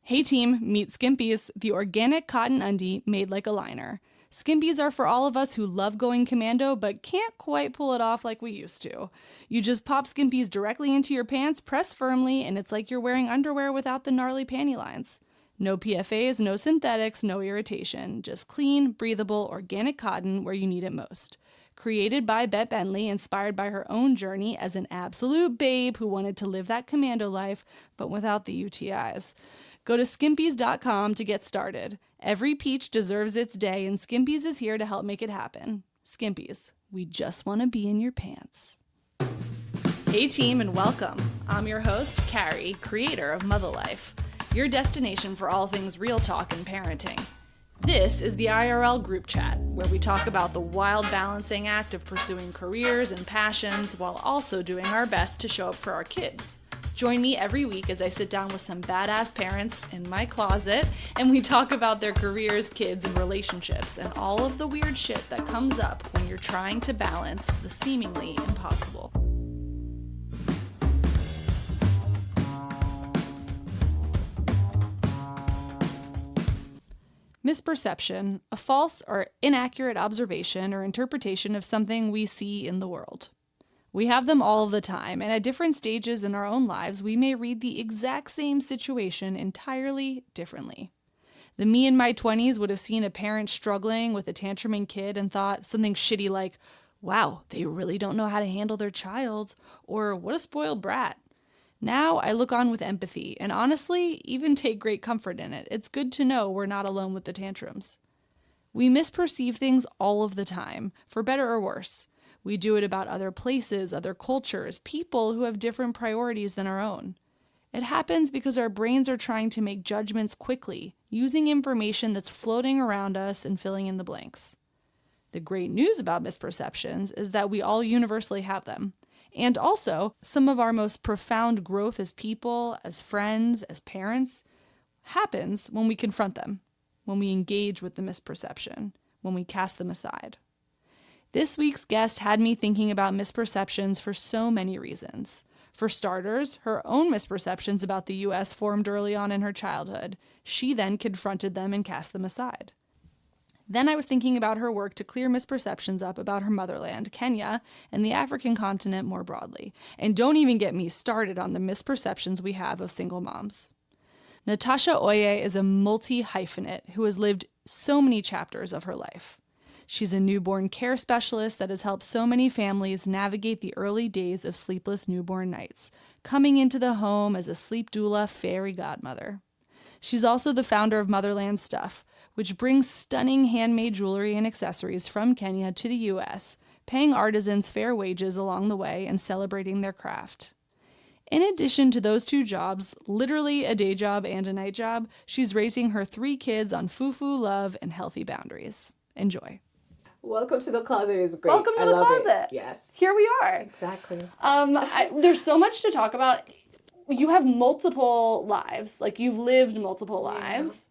Hey team, meet Skimpies, the organic cotton undie made like a liner. Skimpies are for all of us who love going commando but can't quite pull it off like we used to. You just pop Skimpies directly into your pants, press firmly, and it's like you're wearing underwear without the gnarly panty lines. No PFAs, no synthetics, no irritation. Just clean, breathable, organic cotton where you need it most. Created by Bette Bentley, inspired by her own journey as an absolute babe who wanted to live that commando life, but without the UTIs. Go to skimpies.com to get started. Every peach deserves its day, and Skimpies is here to help make it happen. Skimpies, we just want to be in your pants. Hey team, and welcome. I'm your host, Carrie, creator of Mother Life, your destination for all things real talk and parenting. This is the IRL group chat, where we talk about the wild balancing act of pursuing careers and passions while also doing our best to show up for our kids. Join me every week as I sit down with some badass parents in my closet and we talk about their careers, kids, and relationships and all of the weird shit that comes up when you're trying to balance the seemingly impossible. Misperception, a false or inaccurate observation or interpretation of something we see in the world. We have them all the time, and at different stages in our own lives, we may read the exact same situation entirely differently. The me in my 20s would have seen a parent struggling with a tantruming kid and thought something shitty like, wow, they really don't know how to handle their child, or what a spoiled brat. Now I look on with empathy, and honestly, even take great comfort in it. It's good to know we're not alone with the tantrums. We misperceive things all of the time, for better or worse. We do it about other places, other cultures, people who have different priorities than our own. It happens because our brains are trying to make judgments quickly, using information that's floating around us and filling in the blanks. The great news about misperceptions is that we all universally have them. And also, some of our most profound growth as people, as friends, as parents, happens when we confront them, when we engage with the misperception, when we cast them aside. This week's guest had me thinking about misperceptions for so many reasons. For starters, her own misperceptions about the U.S. formed early on in her childhood. She then confronted them and cast them aside. Then I was thinking about her work to clear misperceptions up about her motherland, Kenya, and the African continent more broadly. And don't even get me started on the misperceptions we have of single moms. Natasha Oiye is a multi-hyphenate who has lived so many chapters of her life. She's a newborn care specialist that has helped so many families navigate the early days of sleepless newborn nights, coming into the home as a sleep doula fairy godmother. She's also the founder of Motherland Stuff, which brings stunning handmade jewelry and accessories from Kenya to the U.S., paying artisans fair wages along the way and celebrating their craft. In addition to those two jobs, literally a day job and a night job, she's raising her 3 kids on fufu, love, and healthy boundaries. Enjoy. Welcome to the closet is great. Welcome to I the love closet. It. Yes. Here we are. Exactly. There's so much to talk about. You have multiple lives. Like, you've lived multiple lives.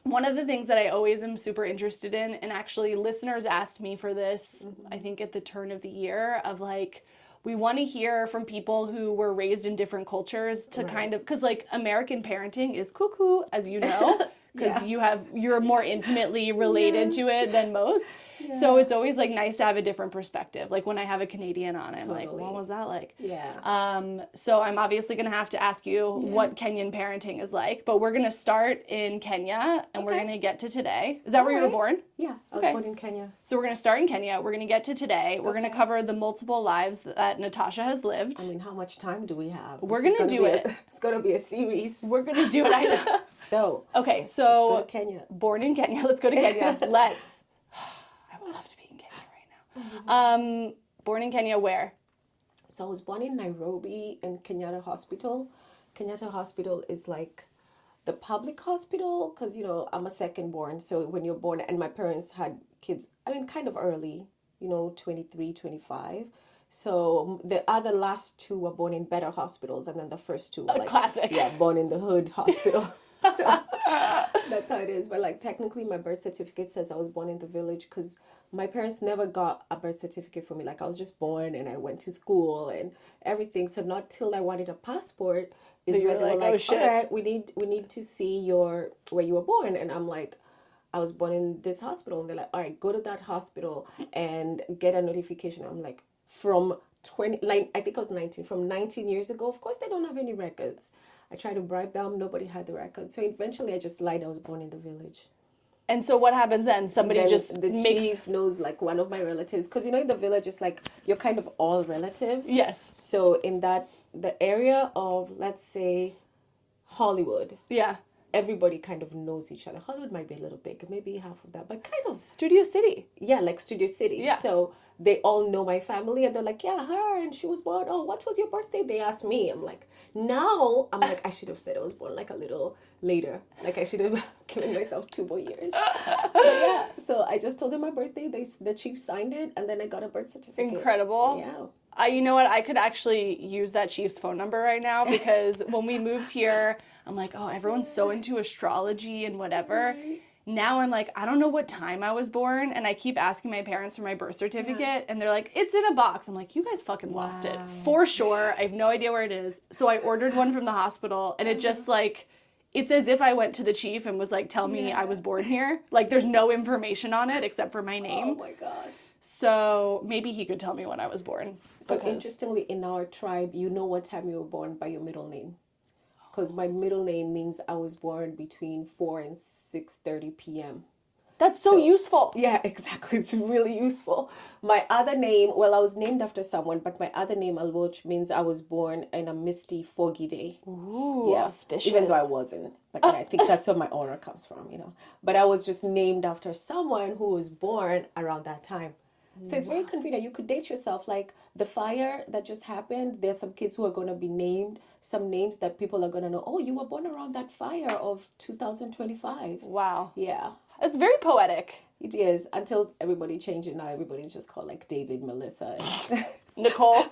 One of the things that I always am super interested in, and actually listeners asked me for this, I think at the turn of the year, of like, we want to hear from people who were raised in different cultures to kind of, because like American parenting is cuckoo, as you know, because you're more intimately related to it than most. Yeah. So it's always like nice to have a different perspective. Like when I have a Canadian on, I'm like, what was that like? Yeah. So I'm obviously going to have to ask you what Kenyan parenting is like, but we're going to start in Kenya and we're going to get to today. Is that where you were born? Yeah, I was born in Kenya. So we're going to start in Kenya. We're going to get to today. We're going to cover the multiple lives that Natasha has lived. I mean, how much time do we have? We're going to do it. It's going to be a series. We're going to do it. I know. No. Okay, so let's go to Kenya. Born in Kenya. Let's go to Kenya. Let's. I would love to be in Kenya right now. Born in Kenya, where? So I was born in Nairobi in Kenyatta Hospital. Kenyatta Hospital is like the public hospital because, you know, I'm a second born. So when you're born, and my parents had kids, I mean, kind of early, you know, 23, 25. So the other last 2 were born in better hospitals. And then the first 2 were like, classic. Yeah, born in the hood hospital. So that's how it is. But like technically my birth certificate says I was born in the village because my parents never got a birth certificate for me. Like I was just born and I went to school and everything. So not till I wanted a passport is you where were they were like, oh like, all shit. right, we need to see where you were born. And I'm like, I was born in this hospital. And they're like, all right, go to that hospital and get a notification. I'm like, from 20, like, I think I was 19, from 19 years ago. Of course, they don't have any records. I tried to bribe them. Nobody had the records. So eventually I just lied I was born in the village. And so what happens then? Somebody Then just the makes... chief knows like one of my relatives. Because, in the village, it's like you're kind of all relatives. Yes. So in the area of, let's say, Hollywood. Yeah. Everybody kind of knows each other. Hollywood might be a little big, maybe half of that, but kind of... Studio City. Yeah, like Studio City. Yeah. So they all know my family and they're like, yeah, her, and she was born. Oh, what was your birthday? They asked me. I'm like, I should have said I was born like a little later. Like I should have given myself 2 more years. But yeah, so I just told them my birthday. The chief signed it, and then I got a birth certificate. Incredible. Yeah. You know what? I could actually use that chief's phone number right now, because when we moved here, I'm like, oh, everyone's so into astrology and whatever. Right. Now I'm like, I don't know what time I was born, and I keep asking my parents for my birth certificate, and they're like, it's in a box. I'm like, you guys fucking lost it. For sure. I have no idea where it is. So I ordered one from the hospital, and it just like... It's as if I went to the chief and was like, tell me I was born here. Like, there's no information on it except for my name. Oh my gosh. So maybe he could tell me when I was born. So interestingly, in our tribe, you know what time you were born by your middle name. Because my middle name means I was born between 4 and 6:30 p.m. That's so useful. Yeah, exactly. It's really useful. My other name, well, I was named after someone, but my other name, Alwoch, means I was born in a misty, foggy day. Ooh, auspicious. Even though I wasn't. But I think that's where my honor comes from, But I was just named after someone who was born around that time. So it's very convenient. You could date yourself. Like the fire that just happened, there's some kids who are going to be named, some names that people are going to know. Oh, you were born around that fire of 2025. Wow. Yeah. It's very poetic. It is, until everybody changed it. Now everybody's just called like David, Melissa, and Nicole.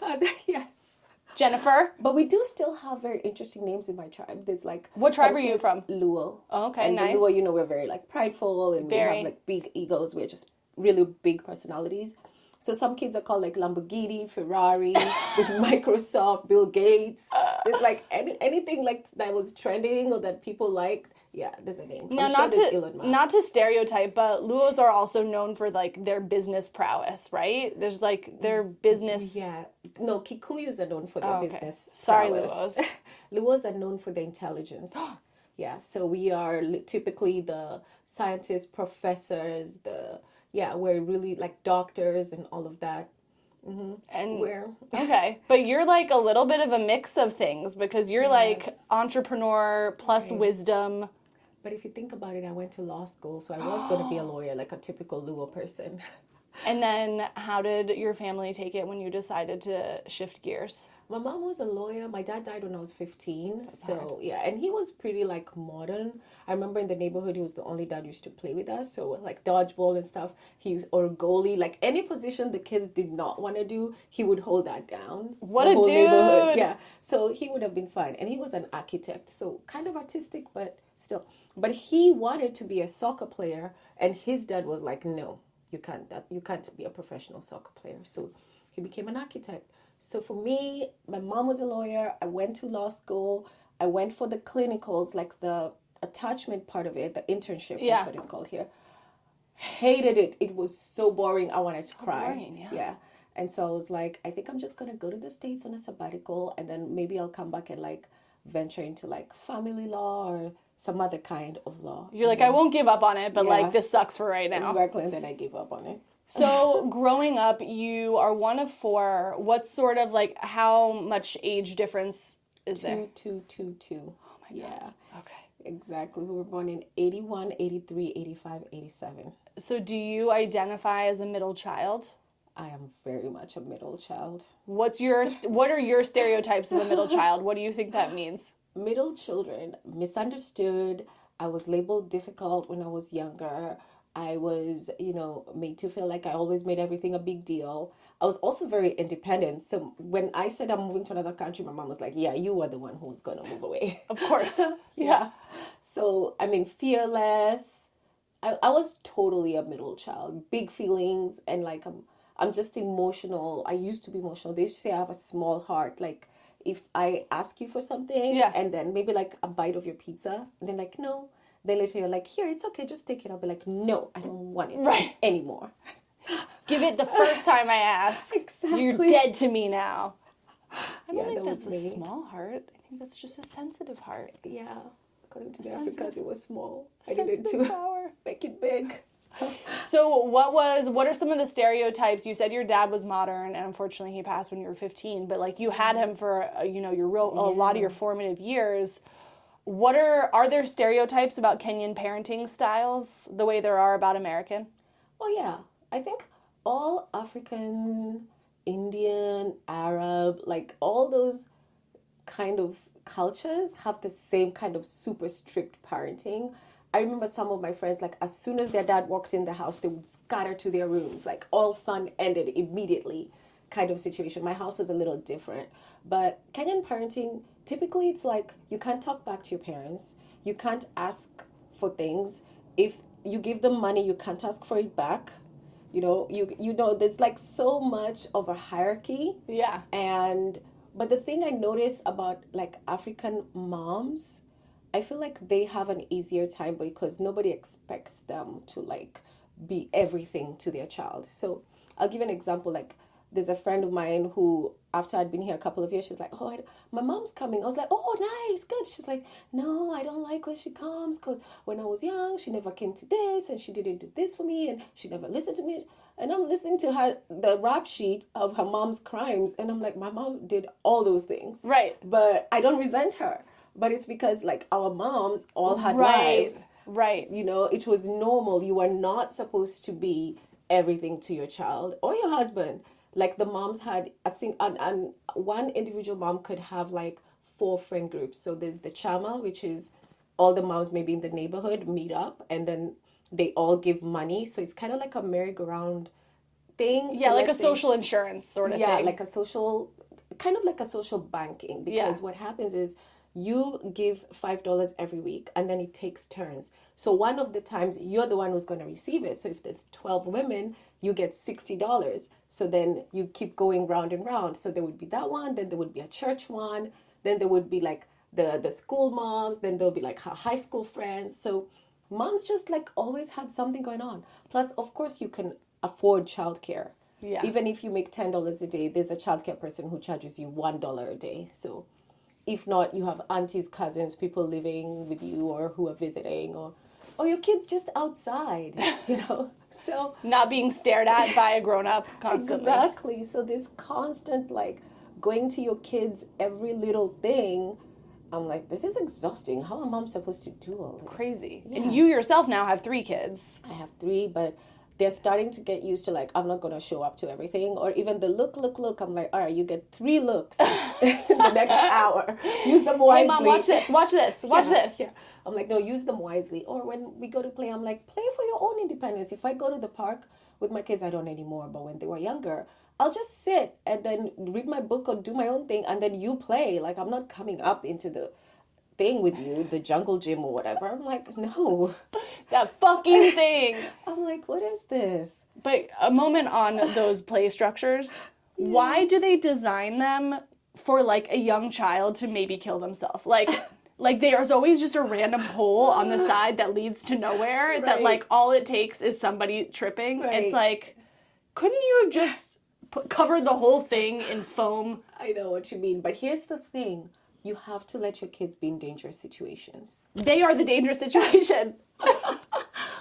Yes. Jennifer. But we do still have very interesting names in my tribe. There's like... What tribe are you from? Luo. Oh, okay, and nice. And Luo, we're very like prideful, and we have like big egos. We're just really big personalities. So some kids are called like Lamborghini, Ferrari, there's Microsoft, Bill Gates. There's like anything like that was trending or that people liked. Yeah, there's a name. Now, not to stereotype, but Luos are also known for like their business prowess, right? There's like their business. Yeah. No, Kikuyus are known for their business Sorry, prowess. Luos. Luos are known for their intelligence. Yeah, so we are typically the scientists, professors, we're really like doctors and all of that. Mm-hmm. And okay, but you're like a little bit of a mix of things, because you're like entrepreneur plus wisdom. But if you think about it, I went to law school, so I was going to be a lawyer, like a typical Luo person. And then how did your family take it when you decided to shift gears? My mom was a lawyer. My dad died when I was 15. So, yeah. And he was pretty, like, modern. I remember in the neighborhood, he was the only dad who used to play with us. So, like, dodgeball and stuff. Or goalie. Like, any position the kids did not want to do, he would hold that down. What a dude! Neighborhood. Yeah. So, he would have been fine. And he was an architect. So, kind of artistic, but still. But he wanted to be a soccer player. And his dad was like, no, you can't be a professional soccer player. So, he became an architect. So for me, my mom was a lawyer. I went to law school. I went for the clinicals, like the attachment part of it, the internship, that's what it's called here. Hated it. It was so boring. I wanted to cry. Boring, yeah. And so I was like, I think I'm just going to go to the States on a sabbatical, and then maybe I'll come back and like venture into like family law or some other kind of law. You're like, I won't give up on it, but like this sucks for right now. Exactly. And then I gave up on it. So growing up, you are one of 4. What sort of like, how much age difference is there? 2. Oh my God. Okay. Exactly. We were born in 81, 83, 85, 87. So do you identify as a middle child? I am very much a middle child. What are your stereotypes of a middle child? What do you think that means? Middle children, misunderstood. I was labeled difficult when I was younger. I was, made to feel like I always made everything a big deal. I was also very independent. So when I said I'm moving to another country, my mom was like, yeah, you were the one who was going to move away. Of course. Yeah. So, fearless. I was totally a middle child. Big feelings, and like I'm just emotional. I used to be emotional. They used to say I have a small heart. Like if I ask you for something Yeah. and then maybe like a bite of your pizza, and then like, no. Then later you're like, here, it's okay, just take it. I'll be like, no, I don't want it anymore. Give it the first time I ask. Exactly. You're dead to me now. I don't Yeah, think that that's was a me. small heart. I think that's just a sensitive heart. Yeah. According to the Sensitive- Africans, it was small. I needed Sensitive to power. make it big. So what are some of the stereotypes? You said your dad was modern, and unfortunately he passed when you were 15, but like you had him for, a lot of your formative years. Are there stereotypes about Kenyan parenting styles the way there are about American? Oh, yeah. I think all African, Indian, Arab, like all those kind of cultures have the same kind of super strict parenting. I remember some of my friends, like, as soon as their dad walked in the house, they would scatter to their rooms, like, all fun ended immediately kind of situation. My house was a little different. But Kenyan parenting, typically it's like you can't talk back to your parents. You can't ask for things. If you give them money, you can't ask for it back. There's like so much of a hierarchy. Yeah. But the thing I notice about like African moms, I feel like they have an easier time because nobody expects them to like be everything to their child. So I'll give an example. Like there's a friend of mine who, after I'd been here a couple of years, she's like, my mom's coming. I was like, oh, nice, good. She's like, no, I don't like when she comes because when I was young, she never came to this and she didn't do this for me and she never listened to me. And I'm listening to her, the rap sheet of her mom's crimes. And I'm like, my mom did all those things. Right. But I don't resent her. But it's because like our moms all had lives. Right. It was normal. You were not supposed to be everything to your child or your husband. Like the moms had and one individual mom could have like 4 friend groups. So there's the chama, which is all the moms maybe in the neighborhood meet up and then they all give money. So it's kind of like a merry-go-round thing. Yeah, so like a social insurance sort of thing. Yeah, like a social, kind of like a social banking. Because what happens is you give $5 every week and then it takes turns. So one of the times you're the one who's going to receive it. So if there's 12 women, you get $60. So then you keep going round and round. So there would be that one, then there would be a church one, then there would be like the school moms, then there'll be like her high school friends. So moms just like always had something going on. Plus, of course, you can afford childcare. Yeah. Even if you make $10 a day, there's a childcare person who charges you $1 a day. So if not, you have aunties, cousins, people living with you or who are visiting or your kids just outside, So not being stared at by a grown-up constantly. Exactly. So this constant like going to your kids every little thing, I'm like, this is exhausting. How am I supposed to do all this? Crazy. Yeah. And you yourself now have 3 kids. I have 3, but they're starting to get used to like, I'm not going to show up to everything. Or even the look. I'm like, all right, you get 3 looks in the next hour. Use them wisely. Hey, Mom, watch this. Yeah. I'm like, no, use them wisely. Or when we go to play, I'm like, play for your own independence. If I go to the park with my kids, I don't anymore. But when they were younger, I'll just sit and then read my book or do my own thing. And then you play. Like, I'm not coming up into the thing with you, the jungle gym or whatever. I'm like, no. That fucking thing. I'm like, what is this? But a moment on those play structures. Yes. Why do they design them for like a young child to maybe kill themselves? Like there's always just a random hole on the side that leads to nowhere that like all it takes is somebody tripping. Right. It's like, couldn't you have just covered the whole thing in foam? I know what you mean, but here's the thing. You have to let your kids be in dangerous situations. They are the dangerous situation.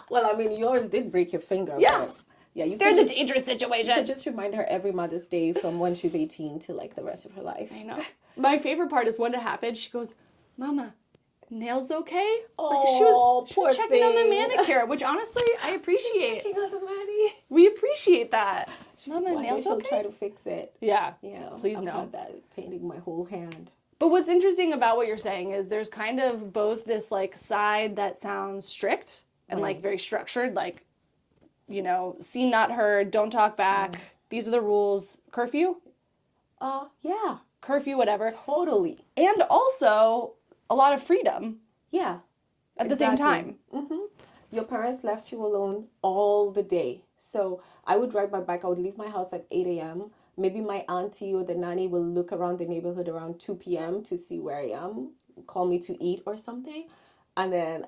Well, I mean, yours did break your finger. Yeah. But yeah, they're the dangerous situation. You could just remind her every Mother's Day from when she's 18 to like the rest of her life. I know. My favorite part is when it happened, she goes, Mama, nails okay? Oh, she was checking on the manicure, which honestly, I appreciate. She's checking on the mani. We appreciate that. Mama, One nails day she'll okay? try to fix it. Yeah. Yeah. Please I've no. had that painting my whole hand. But what's interesting about what you're saying is there's kind of both this like side that sounds strict and like very structured, like, seen, not heard, don't talk back. These are the rules. Curfew? Yeah. Curfew, whatever. Totally. And also a lot of freedom. Yeah. At the same time. Mm-hmm. Your parents left you alone all the day. So I would ride my bike. I would leave my house at 8 a.m., maybe my auntie or the nanny will look around the neighborhood around 2 p.m. to see where I am, call me to eat or something. And then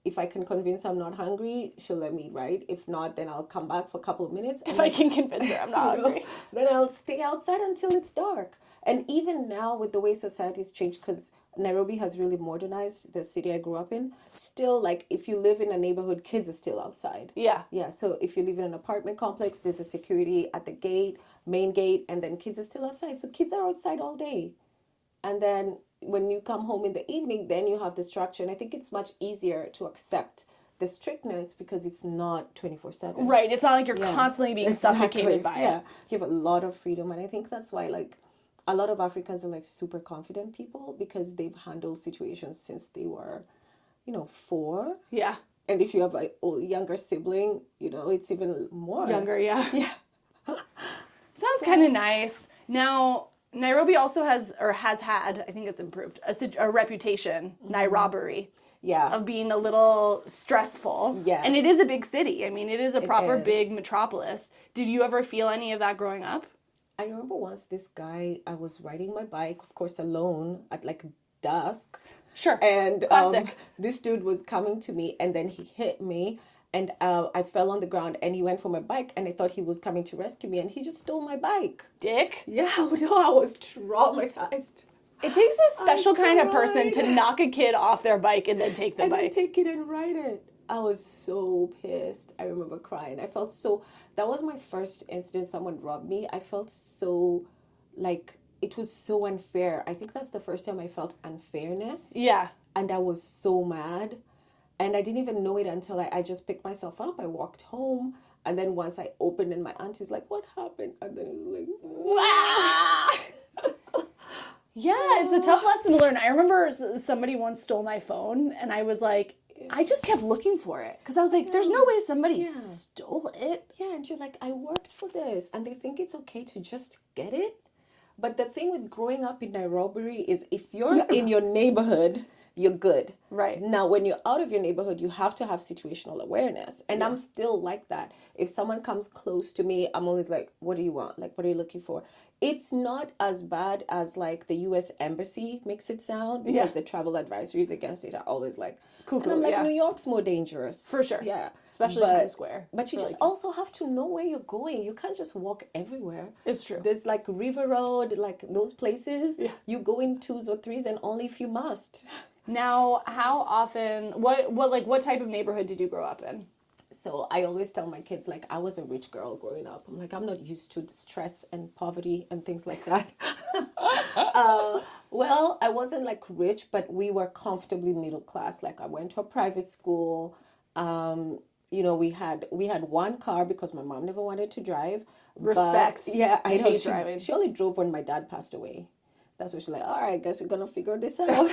if I can convince her I'm not hungry, she'll let me eat, right? If not, then I'll come back for a couple of minutes. If I can convince her I'm not hungry. Then I'll stay outside until it's dark. And even now with the way society's changed, because Nairobi has really modernized, the city I grew up in, still, like, if you live in a neighborhood, kids are still outside. Yeah. Yeah, so if you live in an apartment complex, there's a security at the gate, main gate, and then kids are still outside. So kids are outside all day. And then when you come home in the evening, then you have the structure. And I think it's much easier to accept the strictness because it's not 24/7. Right. It's not like you're constantly being suffocated by it. You have a lot of freedom. And I think that's why, like, a lot of Africans are, like, super confident people because they've handled situations since they were, 4. Yeah. And if you have a younger sibling, it's even more. Younger, yeah. Yeah. Sounds kind of nice. Now, Nairobi also has had, I think it's improved, a reputation, Nairobi, of being a little stressful. Yeah. And it is a big city. I mean, it is a proper big is. metropolis. Did you ever feel any of that growing up? I remember once this guy, I was riding my bike, of course, alone at like dusk. Sure. And Classic. this dude was coming to me and then he hit me and I fell on the ground and he went for my bike and I thought he was coming to rescue me and he just stole my bike. Dick? Yeah, no, I was traumatized. It takes a special kind of person to knock a kid off their bike and then take the bike. And then take it and ride it. I was so pissed. I remember crying. I felt so... That was my first incident someone robbed me. I felt so, like, it was so unfair. I think that's the first time I felt unfairness. Yeah. And I was so mad. And I didn't even know it until I just picked myself up. I walked home. And then once I opened and my auntie's like, what happened? And then it was like, wow. Yeah, it's a tough lesson to learn. I remember somebody once stole my phone and I was like, I just kept looking for it because I was like, there's no way somebody stole it. Yeah, and you're like, I worked for this. And they think it's okay to just get it. But the thing with growing up in Nairobi is if you're in your neighborhood, you're good. Right. Now, when you're out of your neighborhood, you have to have situational awareness. And I'm still like that. If someone comes close to me, I'm always like, what do you want? Like, what are you looking for? It's not as bad as, like, the U.S. Embassy makes it sound because the travel advisories against it are always like, and I'm like, New York's more dangerous. For sure. Yeah. Especially Times Square. But you just also have to know where you're going. You can't just walk everywhere. It's true. There's, like, River Road, like, those places. Yeah. You go in 2s or 3s and only if you must. Now, how often, what type of neighborhood did you grow up in? So I always tell my kids, like, I was a rich girl growing up. I'm like, I'm not used to the stress and poverty and things like that. Well, I wasn't, like, rich, but we were comfortably middle class. Like, I went to a private school. We had one car because my mom never wanted to drive. Respect. But, yeah, I know. hate driving. She only drove when my dad passed away. That's what she's like, all right, I guess we're going to figure this out.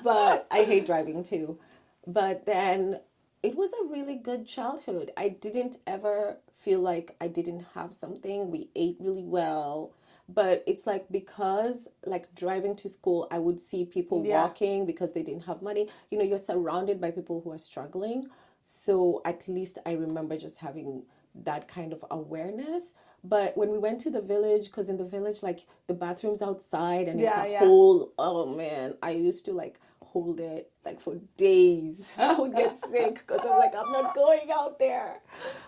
But I hate driving too. But then it was a really good childhood. I didn't ever feel like I didn't have something. We ate really well. But it's like because like driving to school, I would see people walking because they didn't have money. You're surrounded by people who are struggling. So at least I remember just having that kind of awareness. But when we went to the village, because in the village, like, the bathroom's outside and it's a whole, oh, man, I used to, like, hold it, like, for days. I would get sick because I'm like, I'm not going out there.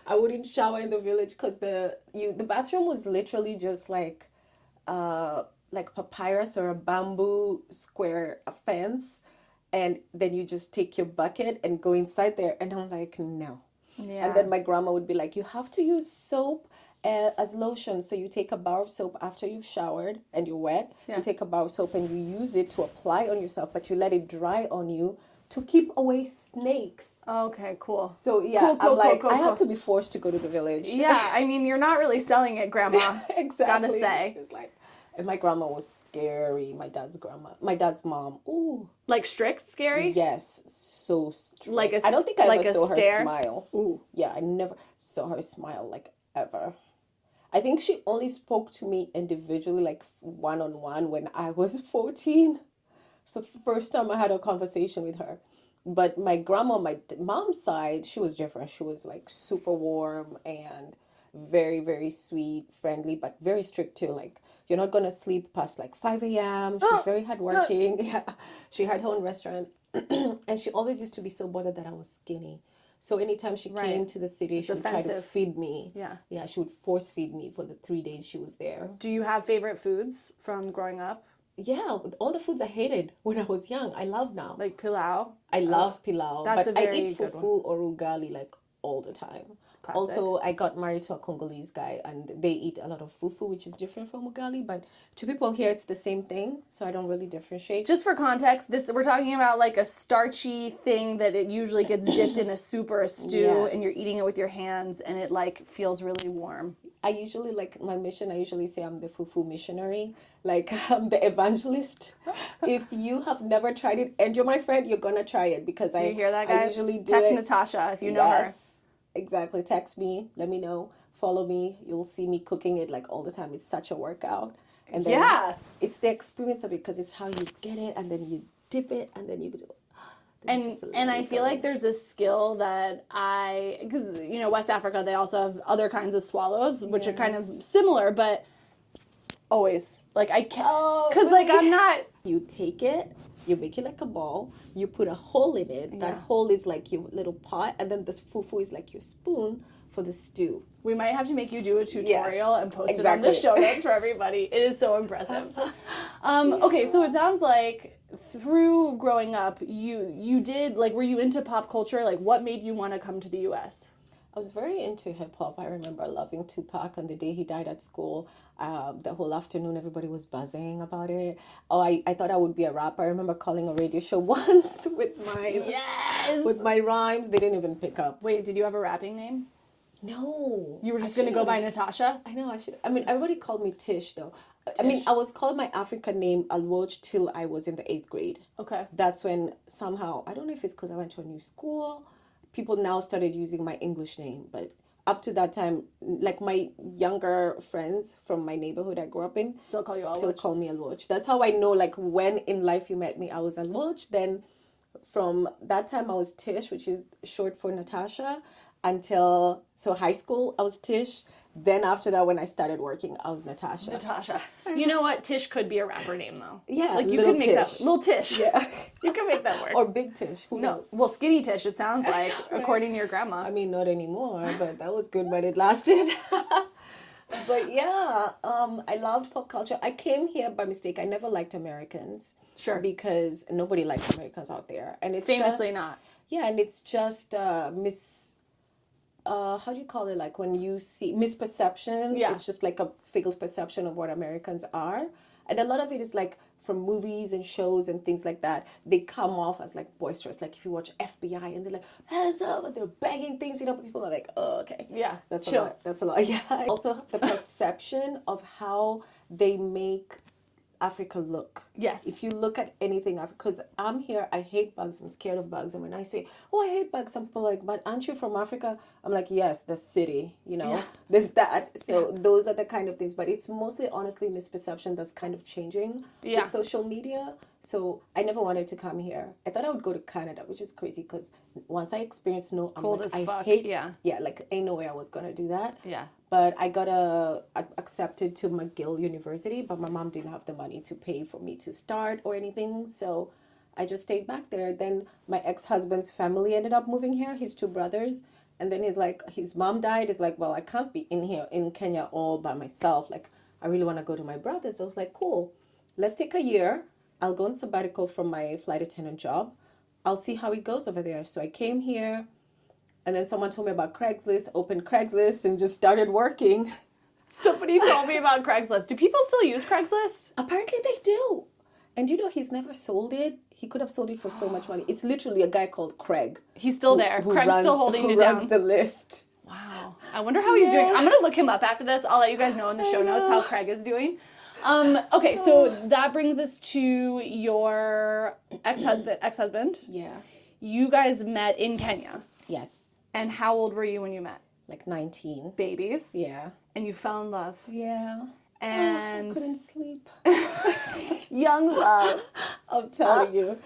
I wouldn't shower in the village because the bathroom was literally just, like papyrus or a bamboo square fence. And then you just take your bucket and go inside there. And I'm like, no. Yeah. And then my grandma would be like, you have to use soap as lotion. So you take a bar of soap after you've showered and you're wet. You take a bar of soap and you use it to apply on yourself, but you let it dry on you to keep away snakes. Okay, cool. So yeah, I had to be forced to go to the village. Yeah, I mean, you're not really selling it, Grandma. Exactly. Gotta say. She's like, and my grandma was scary. My dad's mom. Ooh. Like strict, scary? Yes, so strict. Like I don't think I ever saw stare? her smile. Ooh. Yeah, I never saw her smile, like, ever. I think she only spoke to me individually, like, one-on-one when I was 14. It's the first time I had a conversation with her. But my grandma, my mom's side, she was different. She was, like, super warm and, very, very sweet, friendly, but very strict too. Like, you're not going to sleep past like 5 a.m. She's very hardworking. Yeah. She had her own restaurant. And she always used to be so bothered that I was skinny. So anytime she came to the city, she would try to feed me. Yeah. Yeah, she would force feed me for the 3 days she was there. Do you have favorite foods from growing up? Yeah, all the foods I hated when I was young, I love now. Like pilau? I love pilau. That's but a very I eat good fufu or ugali like all the time. Classic. Also, I got married to a Congolese guy and they eat a lot of fufu, which is different from ugali. But to people here, it's the same thing. So I don't really differentiate. Just for context, we're talking about like a starchy thing that it usually gets dipped in a soup or a stew and you're eating it with your hands and it like feels really warm. I usually, like my mission, I usually say I'm the fufu missionary. Like I'm the evangelist. If you have never tried it and you're my friend, you're going to try it because Do you hear that, guys? I usually do Text it. Natasha if you know her. Exactly. Text me. Let me know. Follow me. You'll see me cooking it like all the time. It's such a workout. And then it's the experience of it because it's how you get it and then you dip it and then you do. And I feel like there's a skill that because you know West Africa they also have other kinds of swallows which are kind of similar, but always like I can't because like I'm not. You take it. You make it like a ball. You put a hole in it. That hole is like your little pot. And then the fufu is like your spoon for the stew. We might have to make you do a tutorial and post it on the show notes for everybody. It is so impressive. Okay, so it sounds like through growing up, you did, like, were you into pop culture? Like, what made you want to come to the U.S.? I was very into hip-hop. I remember loving Tupac, and the day he died at school, the whole afternoon everybody was buzzing about it. Oh, I thought I would be a rapper. I remember calling a radio show once with my rhymes. They didn't even pick up. Wait, did you have a rapping name? No. You were just going to go by Natasha? I know, I should. I mean, everybody called me Tish, though. Tish. I mean, I was called my African name, alll, till I was in the 8th grade. Okay. That's when somehow, I don't know if it's because I went to a new school, people now started using my English name, but up to that time, like my younger friends from my neighborhood I grew up in still call you alll. Still call me alll. That's how I know, like, when in life you met me, I was alll. Then from that time, I was Tish, which is short for Natasha, until high school, I was Tish. Then after that, when I started working, I was Natasha. Natasha. You know what? Tish could be a rapper name, though. Yeah, like you could make Tish. that Little Tish. Yeah, you can make that work. Or Big Tish. Who knows? Well, Skinny Tish. It sounds like, according to your grandma. I mean, not anymore, but that was good when it lasted. But yeah, I loved pop culture. I came here by mistake. I never liked Americans. Sure. Because nobody likes Americans out there, and it's famously just, not. Yeah, and it's just how do you call it? Like when you see misperception, it's just like a fake perception of what Americans are. And a lot of it is like from movies and shows and things like that. They come off as like boisterous. Like if you watch FBI and they're like, hands up, and they're banging things, people are like, oh, okay. Yeah. That's a lot. That's a lot. Yeah. Also the perception of how they make Africa look. Yes. If you look at anything, because I'm here, I hate bugs, I'm scared of bugs. And when I say, oh, I hate bugs, some people are like, but aren't you from Africa? I'm like, yes, the city, there's that. So those are the kind of things. But it's mostly, honestly, misperception that's kind of changing with social media. So I never wanted to come here. I thought I would go to Canada, which is crazy because once I experienced snow, I'm cold like, as fuck. I hate, like ain't no way I was going to do that. Yeah. But I got accepted to McGill University, but my mom didn't have the money to pay for me to start or anything. So I just stayed back there. Then my ex-husband's family ended up moving here, his 2 brothers. And then his mom died. He's like, well, I can't be in here in Kenya all by myself. Like, I really want to go to my brothers. I was like, cool, let's take a year. I'll go on sabbatical from my flight attendant job. I'll see how it goes over there. So I came here. And then someone told me about Craigslist, opened Craigslist, and just started working. Somebody told me about Craigslist. Do people still use Craigslist? Apparently they do. And he's never sold it. He could have sold it for so much money. It's literally a guy called Craig. He's still there. Craig's still holding it down. Who runs the list. Wow. I wonder how he's doing. I'm going to look him up after this. I'll let you guys know in the show notes how Craig is doing. Okay, so that brings us to your ex-husband. Yeah. You guys met in Kenya. Yes. And how old were you when you met? Like 19. Babies. Yeah. And you fell in love. Yeah. And I couldn't sleep. Young love. I'm telling you.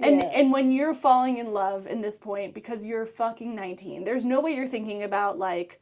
And when you're falling in love in this point, because you're fucking 19, there's no way you're thinking about like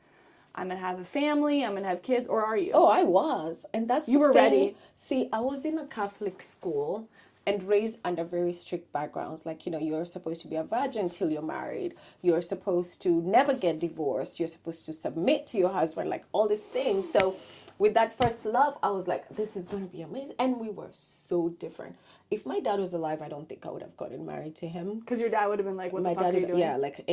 I'm going to have a family, I'm going to have kids, or are you? Oh, I was. And that's You the were thing. ready. See, I was in a Catholic school and raised under very strict backgrounds. Like, you're supposed to be a virgin till you're married. You're supposed to never get divorced. You're supposed to submit to your husband, like all these things. So with that first love, I was like, this is going to be amazing. And we were so different. If my dad was alive, I don't think I would have gotten married to him. Because your dad would have been like, what the fuck are you doing? Yeah, like,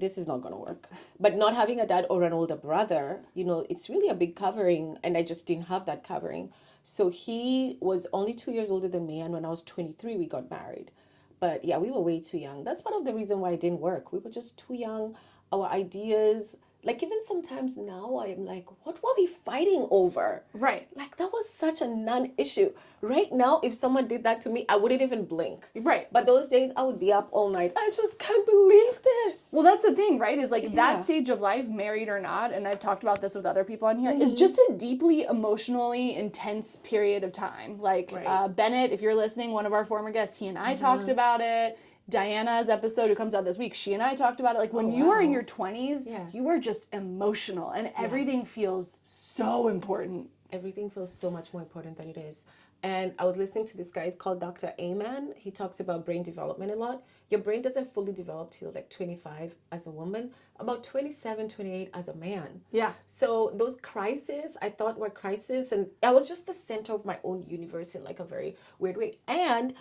this is not going to work. But not having a dad or an older brother, it's really a big covering. And I just didn't have that covering. So he was only 2 years older than me. And when I was 23, we got married. But yeah, we were way too young. That's part of the reason why it didn't work. We were just too young. Our ideas... Like, even sometimes now, I'm like, what were we fighting over? Right. Like, that was such a non-issue. Right now, if someone did that to me, I wouldn't even blink. Right. But those days, I would be up all night. I just can't believe this. Well, that's the thing, right? Is like that stage of life, married or not, and I've talked about this with other people on here, is just a deeply emotionally intense period of time. Like, Bennett, if you're listening, one of our former guests, he and I talked about it. Diana's episode, who comes out this week, she and I talked about it. Like, when you are in your 20s, you are just emotional, and everything feels so important. Everything feels so much more important than it is. And I was listening to this guy, he's called Dr. Amen. He talks about brain development a lot. Your brain doesn't fully develop till like 25 as a woman, about 27, 28 as a man. Yeah. So those crises, I thought were crises, and I was just the center of my own universe in like a very weird way. And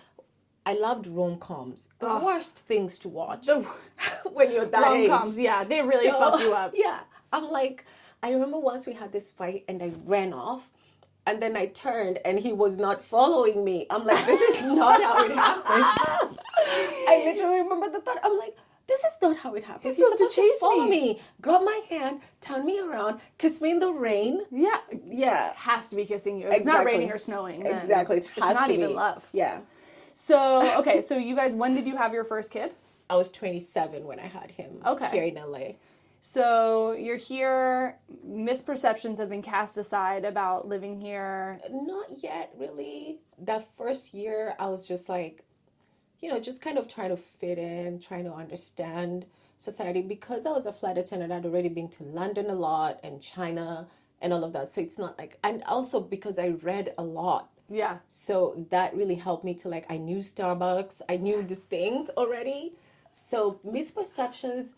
I loved rom-coms. The worst things to watch when you're that age. Rom-coms, yeah, they really fuck you up. Yeah. I'm like, I remember once we had this fight and I ran off and then I turned and he was not following me. I'm like, this is not how it happened. I literally remember the thought. I'm like, this is not how it happens. He's supposed to follow me, grab my hand, turn me around, kiss me in the rain. Yeah. Yeah. Has to be kissing you. If it's not raining or snowing. Then exactly. It has it's not to even be. love. Yeah. So, okay, so you guys, when did you have your first kid? I was 27 when I had him here in LA. So you're here, misperceptions have been cast aside about living here. Not yet, really. That first year, I was just like, just kind of trying to fit in, trying to understand society. Because I was a flight attendant, I'd already been to London a lot and China and all of that. So it's not like, and also because I read a lot. Yeah. So that really helped me to like, I knew Starbucks, I knew these things already. So misperceptions,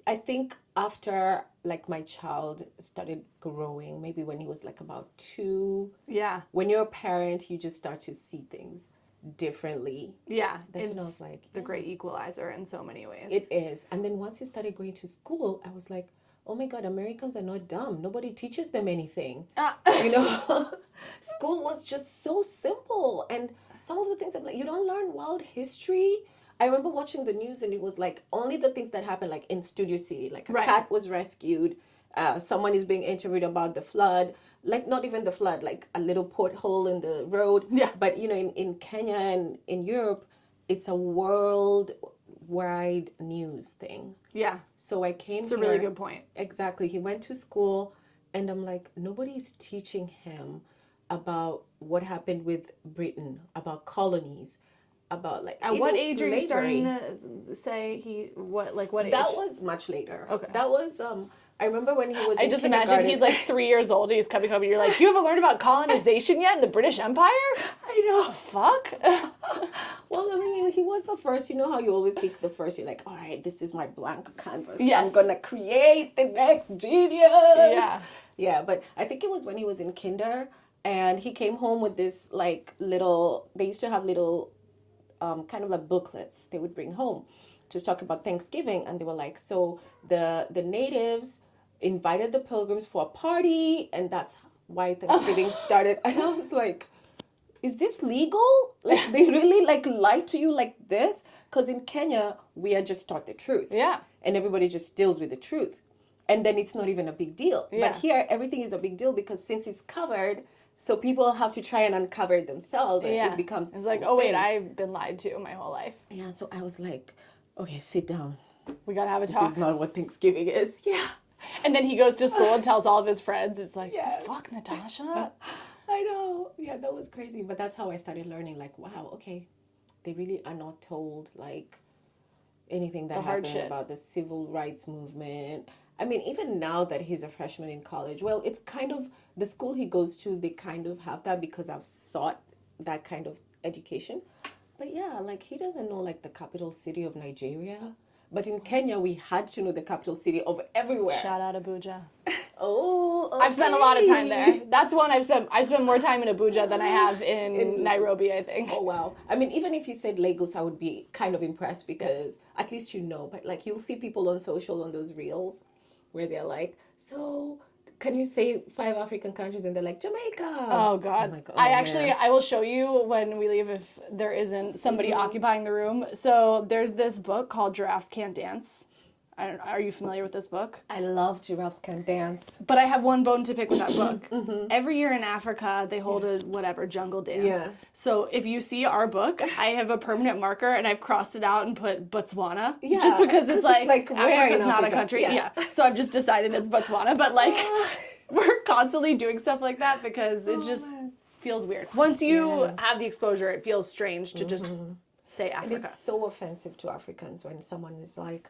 I think after like my child started growing, maybe when he was like about 2. Yeah. When you're a parent, you just start to see things differently. Yeah. That's when I was like, the great equalizer in so many ways. It is. And then once he started going to school, I was like, oh my God, Americans are not dumb. Nobody teaches them anything. School was just so simple. And some of the things I'm like, you don't learn world history. I remember watching the news and it was like only the things that happened like in Studio City. Like a cat was rescued. Someone is being interviewed about the flood. Like not even the flood, like a little porthole in the road. Yeah. But, in Kenya and in Europe, it's a worldwide news thing. Yeah. So I came here. It's a really good point. Exactly. He went to school and I'm like, nobody's teaching him about what happened with Britain, about colonies, about like at what age slavery. Are you starting to say what age? That was much later. Okay. That was I remember when he was I in just kindergarten. imagine he's like 3 years old. He's coming home and you're like, you haven't learned about colonization yet in the British Empire? I know. Fuck. Well, I mean, he was the first. You know how you always think the first, you're like, all right, this is my blank canvas. Yes. I'm going to create the next genius. Yeah. Yeah, but I think it was when he was in kinder and he came home with this like little, they used to have little kind of like booklets they would bring home to talk about Thanksgiving. And they were like, so the natives invited the pilgrims for a party and that's why Thanksgiving started. And I was like, is this legal? Like they really like lied to you like this? Because in Kenya, we are just taught the truth. Yeah. And everybody just deals with the truth. And then it's not even a big deal. Yeah. But here, everything is a big deal because since it's covered, so people have to try and uncover it themselves. And it becomes this it's like, whole oh, wait, thing. I've been lied to my whole life. Yeah, so I was like, okay, sit down. We got to have a This talk. is not what Thanksgiving is. Yeah. And then he goes to school and tells all of his friends. It's like, Yes. fuck, Natasha. I know. Yeah, that was crazy. But that's how I started learning, like, wow, okay, they really are not told, like, anything that happened about the civil rights movement. I mean, even now that he's a freshman in college, well, it's kind of the school he goes to, they kind of have that because I've sought that kind of education. But yeah, like he doesn't know like the capital city of Nigeria. But in Kenya, we had to know the capital city of everywhere. Shout out Abuja. Oh, okay. I've spent a lot of time there. That's one I've spent more time in Abuja than I have in Nairobi, I think. Oh, wow. I mean, even if you said Lagos, I would be kind of impressed because at least you know. But like you'll see people on social on those reels where they're like, so can you say 5 African countries? And they're like, Jamaica. Oh, God. I'm like, oh, I will show you when we leave if there isn't somebody occupying the room. So there's this book called Giraffes Can't Dance. Are you familiar with this book? I love Giraffes Can Dance. But I have one bone to pick with that book. Every year in Africa, they hold a jungle dance. Yeah. So if you see our book, I have a permanent marker and I've crossed it out and put Botswana. Yeah, just because it's like where in Africa's not a Africa? country. Yeah. So I've just decided it's Botswana. But like, we're constantly doing stuff like that because it just feels weird. Once you have the exposure, it feels strange to just say Africa. And it's so offensive to Africans when someone is like,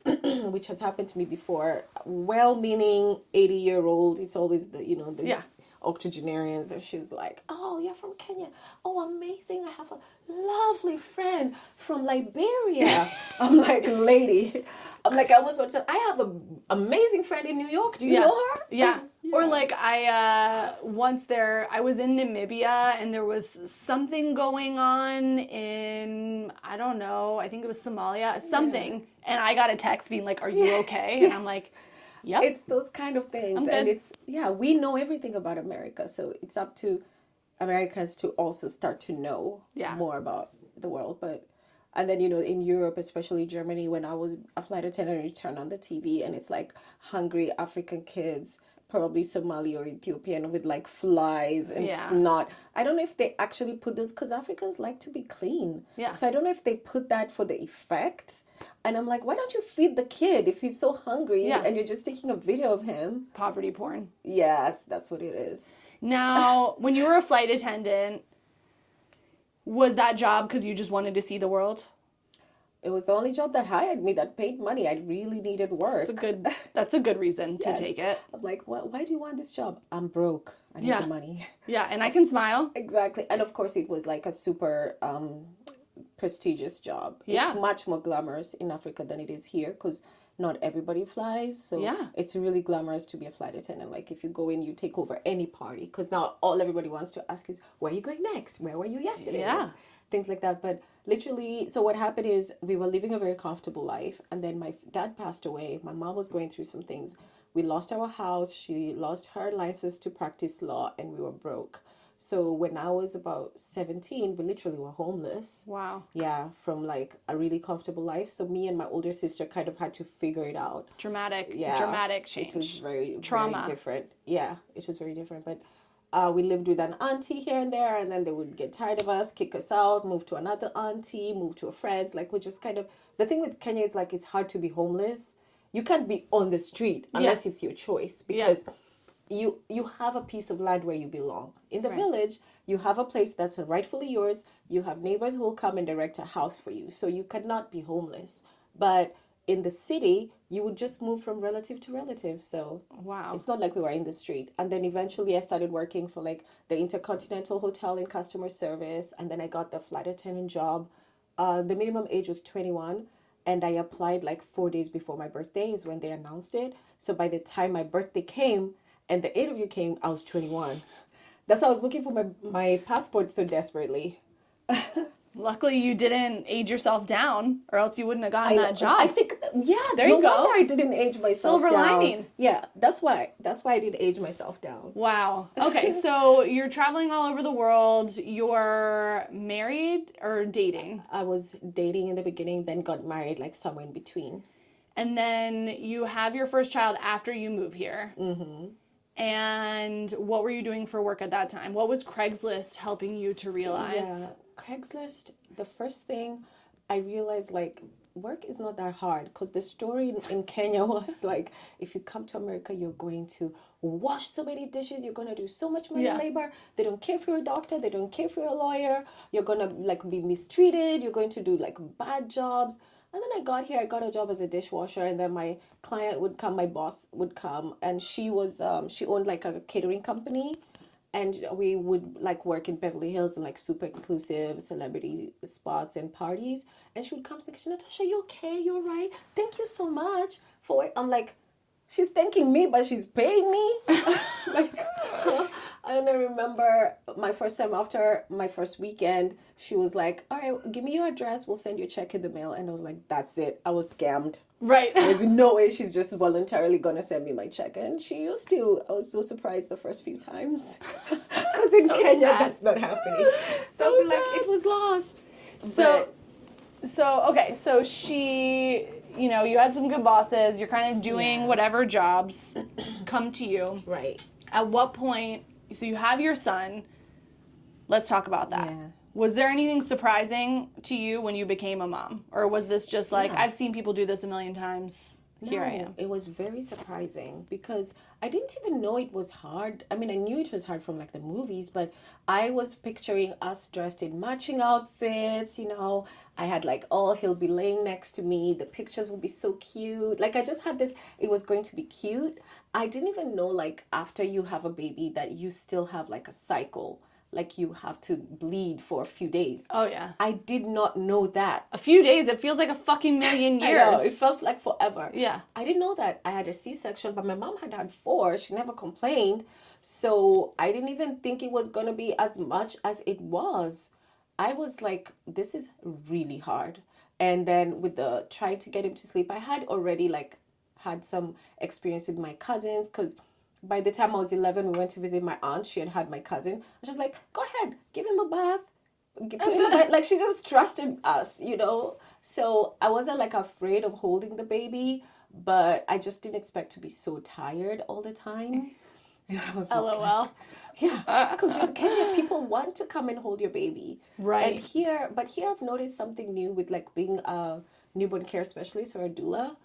which has happened to me before, well-meaning 80-year-old, it's always the octogenarians, and she's like, oh, you're from Kenya. Oh, amazing. I have a lovely friend from Liberia. I'm like, lady. I'm like, I almost want to say, I have an amazing friend in New York. Do you know her? Yeah. Or like I was in Namibia and there was something going on in, I don't know, I think it was Somalia, something. And I got a text being like, are you okay? And I'm like, yep. It's those kind of things. And it's, we know everything about America. So it's up to Americans to also start to know more about the world. And then, in Europe, especially Germany, when I was a flight attendant, you turn on the TV and it's like hungry African kids, probably Somali or Ethiopian, with like flies and snot. I don't know if they actually put those, because Africans like to be clean. Yeah. So I don't know if they put that for the effect. And I'm like, why don't you feed the kid if he's so hungry and you're just taking a video of him? Poverty porn. Yes, that's what it is. Now, when you were a flight attendant, was that job because you just wanted to see the world? It was the only job that hired me, that paid money. I really needed work. That's a good reason to take it. I'm like, why do you want this job? I'm broke. I need the money. Yeah, and I can smile. Exactly. And of course, it was like a super prestigious job. Yeah. It's much more glamorous in Africa than it is here because not everybody flies. So it's really glamorous to be a flight attendant. Like if you go in, you take over any party because now all everybody wants to ask is, where are you going next? Where were you yesterday? Yeah. Things like that. But literally, so what happened is we were living a very comfortable life. And then my dad passed away. My mom was going through some things. We lost our house. She lost her license to practice law and we were broke. So when I was about 17, we literally were homeless. Wow. Yeah, from like a really comfortable life. So me and my older sister kind of had to figure it out. Dramatic change. It was very Trauma. very different. Yeah, it was very different. But we lived with an auntie here and there, and then they would get tired of us, kick us out, move to another auntie, move to a friend's. Like we just kind of, the thing with Kenya is like it's hard to be homeless. You can't be on the street unless it's your choice because you have a piece of land where you belong. In the village, you have a place that's rightfully yours. You have neighbors who will come and direct a house for you. So you cannot be homeless. But in the city, you would just move from relative to relative. So it's not like we were in the street. And then eventually I started working for like the Intercontinental Hotel in customer service. And then I got the flight attendant job. The minimum age was 21. And I applied like 4 days before my birthday is when they announced it. So by the time my birthday came and the interview came, I was 21. That's why I was looking for my passport so desperately. Luckily, you didn't age yourself down, or else you wouldn't have gotten that job. I think, there you go. No wonder I didn't age myself Silver down. lining. Yeah, that's why I didn't age myself down. Wow. Okay, so you're traveling all over the world. You're married or dating? I was dating in the beginning, then got married, like somewhere in between. And then you have your first child after you move here. Mm-hmm. And what were you doing for work at that time? What was Craigslist helping you to realize? Yeah, Craigslist, the first thing I realized, like, work is not that hard because the story in Kenya was like, if you come to America, you're going to wash so many dishes, you're going to do so much manual labor. They don't care if you're a doctor, they don't care if you're a lawyer, you're going to like be mistreated, you're going to do like bad jobs. And then I got here, I got a job as a dishwasher, and then my client would come, my boss would come, and she owned like a catering company, and we would like work in Beverly Hills and like super exclusive celebrity spots and parties. And she would come to the kitchen, Natasha, you okay? You all right? Thank you so much for it. I'm like, she's thanking me, but she's paying me. Like, and I remember my first time after my first weekend, she was like, all right, give me your address. We'll send you a check in the mail. And I was like, that's it. I was scammed. Right. There's no way she's just voluntarily going to send me my check. And she used to. I was so surprised the first few times. Because in Kenya, sad. That's not happening. So I'll be like, it was lost. So she, you know, you had some good bosses. You're kind of doing whatever jobs come to you. Right. At what point, so you have your son. Let's talk about that. Yeah. Was there anything surprising to you when you became a mom? Or was this just like, I've seen people do this a million times, here I am? It was very surprising because I didn't even know it was hard. I mean, I knew it was hard from like the movies, but I was picturing us dressed in matching outfits, you know. I had like he'll be laying next to me. The pictures would be so cute. Like I just had this, it was going to be cute. I didn't even know like after you have a baby that you still have like a cycle. Like you have to bleed for a few days. Oh, yeah. I did not know that. A few days, it feels like a fucking million years. I know, it felt like forever. Yeah. I didn't know that. I had a C-section, but my mom had 4. She never complained. So I didn't even think it was going to be as much as it was. I was like, this is really hard. And then with the trying to get him to sleep, I had already like had some experience with my cousins because by the time I was 11, we went to visit my aunt. She had my cousin. I was just like, go ahead, give him a bath. Put him in a bed. Like, she just trusted us, you know? So I wasn't, like, afraid of holding the baby, but I just didn't expect to be so tired all the time. And I was just LOL. like, yeah, because in Kenya, people want to come and hold your baby. Right. And here I've noticed something new with, like, being a newborn care specialist or a doula.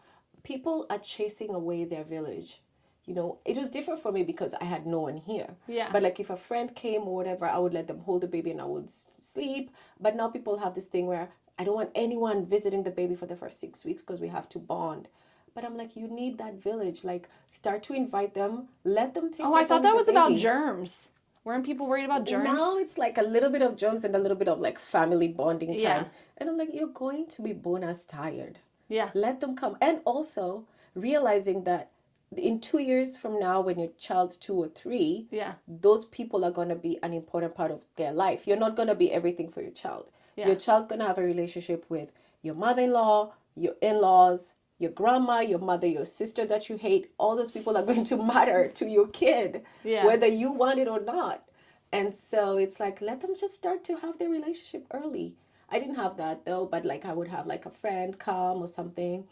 People are chasing away their village. You know, it was different for me because I had no one here. Yeah. But like if a friend came or whatever, I would let them hold the baby and I would sleep. But now people have this thing where I don't want anyone visiting the baby for the first 6 weeks because we have to bond. But I'm like, you need that village. Like, start to invite them. Let them take. Oh, I thought that was about germs. Weren't people worried about germs? Now it's like a little bit of germs and a little bit of like family bonding time. Yeah. And I'm like, you're going to be bonus tired. Yeah. Let them come. And also realizing that in 2 years from now, when your child's 2 or 3, those people are going to be an important part of their life. You're not going to be everything for your child. Yeah. Your child's going to have a relationship with your mother-in-law, your in-laws, your grandma, your mother, your sister that you hate. All those people are going to matter to your kid, whether you want it or not. And so it's like, let them just start to have their relationship early. I didn't have that though, but like I would have like a friend come or something.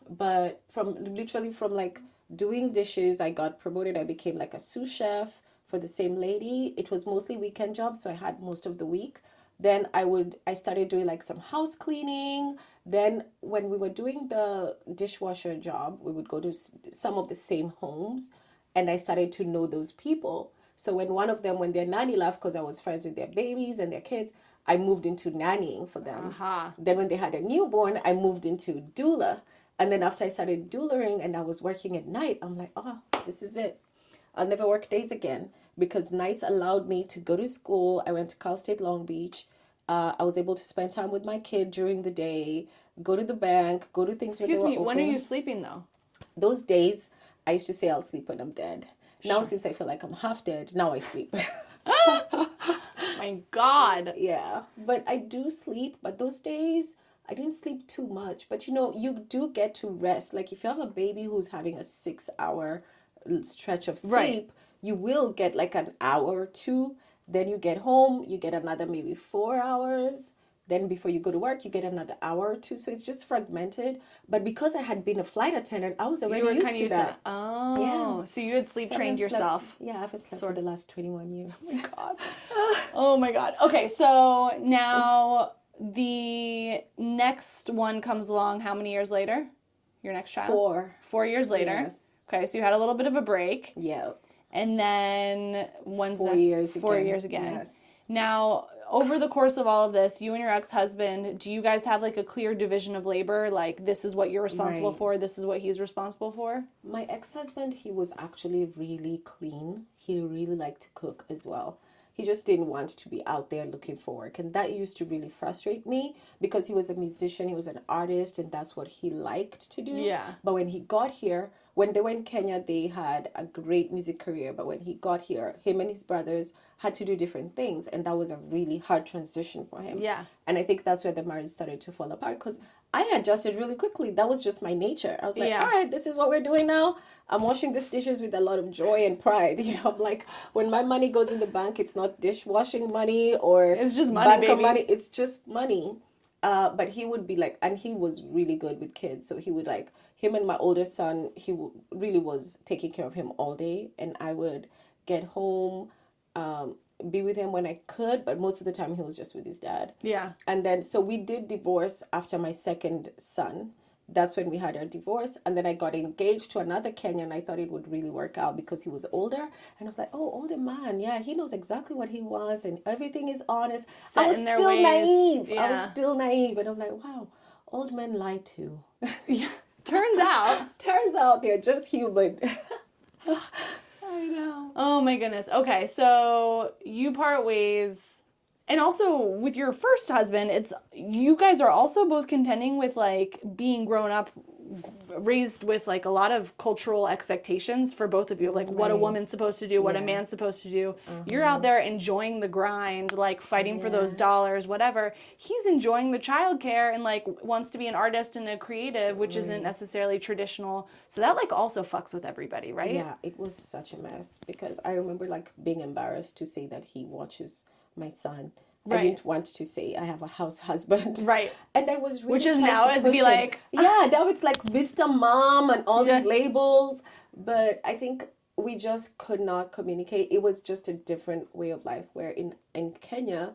But from like doing dishes, I got promoted. I became like a sous chef for the same lady. It was mostly weekend jobs, so I had most of the week. Then I started doing like some house cleaning. Then when we were doing the dishwasher job, we would go to some of the same homes, and I started to know those people. So when their nanny left, because I was friends with their babies and their kids, I moved into nannying for them. Then when they had a newborn, I moved into doula. And then after I started doulaing and I was working at night, I'm like, oh, this is it. I'll never work days again because nights allowed me to go to school. I went to Cal State Long Beach. I was able to spend time with my kid during the day, go to the bank, go to things where they were open. When are you sleeping though? Those days, I used to say I'll sleep when I'm dead. Now, since I feel like I'm half dead, now I sleep. My God. Yeah, but I do sleep, but those days I didn't sleep too much. But you know, you do get to rest. Like if you have a baby who's having a 6-hour stretch of sleep, you will get like an hour or 2. Then you get home, you get another maybe 4 hours. Then before you go to work, you get another hour or 2. So it's just fragmented. But because I had been a flight attendant, I was already used to that. Oh, yeah. So you had sleep trained yourself. Yeah, I haven't slept for the last 21 years. Oh my God. Oh my God. Okay, so now the next one comes along how many years later? Your next child? 4. 4 years later? Yes. Okay, so you had a little bit of a break. Yeah. And then 4 years again. 4 years again. Yes. Now, over the course of all of this, you and your ex-husband, do you guys have like a clear division of labor? Like, this is what you're responsible for, this is what he's responsible for? My ex-husband, he was actually really clean. He really liked to cook as well. He just didn't want to be out there looking for work. And that used to really frustrate me because he was a musician, he was an artist, and that's what he liked to do. Yeah. But when he got here, when they were in Kenya, they had a great music career. But when he got here, him and his brothers had to do different things. And that was a really hard transition for him. Yeah. And I think that's where the marriage started to fall apart because I adjusted really quickly. That was just my nature. I was like, all right, this is what we're doing now. I'm washing these dishes with a lot of joy and pride. You know, I'm like, when my money goes in the bank, it's not dishwashing money or it's just money, bank baby. money. It's just money. But he would be like, and he was really good with kids. So he would like, him and my older son, really was taking care of him all day. And I would get home, be with him when I could, but most of the time he was just with his dad. Yeah. And then, so we did divorce after my second son. That's when we had our divorce. And then I got engaged to another Kenyan. I thought it would really work out because he was older. And I was like, oh, older man. Yeah, he knows exactly what he wants and everything is honest. I was still naive. Yeah. I was still naive. And I'm like, wow, old men lie too. Yeah. Turns out they're just human. I know. Oh my goodness. Okay, so you part ways. And also with your first husband, it's you guys are also both contending with like being grown up, raised with like a lot of cultural expectations for both of you, like what a woman's supposed to do, what a man's supposed to do. You're out there enjoying the grind, like fighting for those dollars, whatever. He's enjoying the childcare and like wants to be an artist and a creative, which isn't necessarily traditional. So that like also fucks with everybody, right? Yeah, it was such a mess because I remember like being embarrassed to say that he watches my son. Right. I didn't want to say I have a house husband. Right. And I was really Which is trying now to as push be him. like... Yeah, now it's like Mr. Mom and all these labels. But I think we just could not communicate. It was just a different way of life where in Kenya,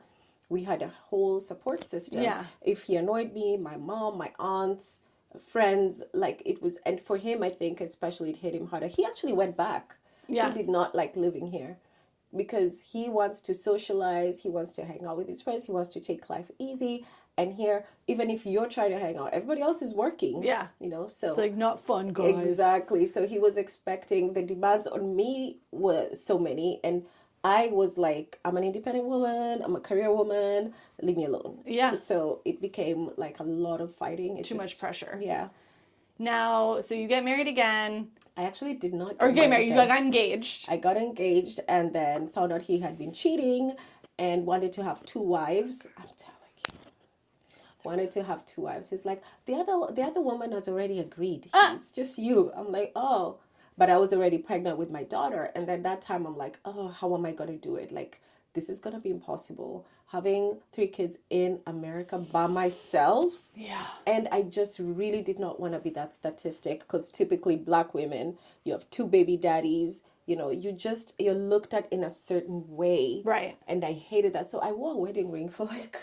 we had a whole support system. Yeah. If he annoyed me, my mom, my aunts, friends, like it was... And for him, I think especially it hit him harder. He actually went back. Yeah. He did not like living here. Because he wants to socialize, he wants to hang out with his friends, he wants to take life easy. And here, even if you're trying to hang out, everybody else is working. Yeah. You know, so... It's like not fun, guys. Exactly. So he was expecting, the demands on me were so many. And I was like, I'm an independent woman, I'm a career woman, leave me alone. Yeah. So it became like a lot of fighting. Too much pressure. Yeah. Now, so you get married again. I actually did not Get married. You got engaged. I got engaged and then found out he had been cheating and wanted to have 2 wives. I'm telling you. Wanted to have 2 wives. He was like, the other woman has already agreed. It's just you. I'm like, oh. But I was already pregnant with my daughter. And then that time I'm like, oh, how am I going to do it? Like, this is going to be impossible. Having 3 kids in America by myself. Yeah. And I just really did not want to be that statistic because typically Black women, you have 2 baby daddies. You know, you're looked at in a certain way. Right. And I hated that. So I wore a wedding ring for like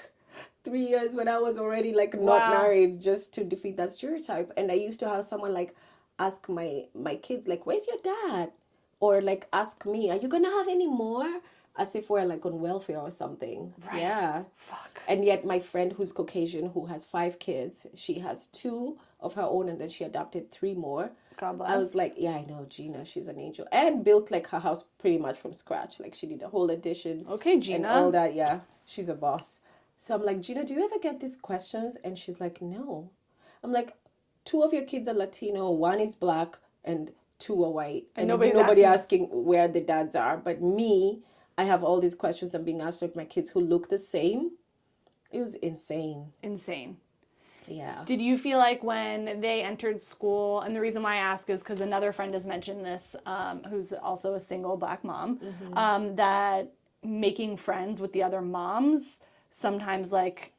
3 years when I was already like not married just to defeat that stereotype. And I used to have someone like ask my kids like, where's your dad? Or like ask me, are you going to have any more? As if we're like on welfare or something. Right. Yeah. Fuck. And yet my friend who's Caucasian, who has 5 kids, she has 2 of her own and then she adopted 3 more. God bless. I was like, yeah, I know, Gina, she's an angel. And built like her house pretty much from scratch. Like she did a whole addition. Okay, Gina. And all that, yeah. She's a boss. So I'm like, Gina, do you ever get these questions? And she's like, no. I'm like, 2 of your kids are Latino, 1 is Black, and 2 are white. And nobody asking where the dads are. But me... I have all these questions I'm being asked of my kids who look the same. It was insane. Insane. Yeah. Did you feel like when they entered school, and the reason why I ask is because another friend has mentioned this, who's also a single Black mom, that making friends with the other moms, sometimes like,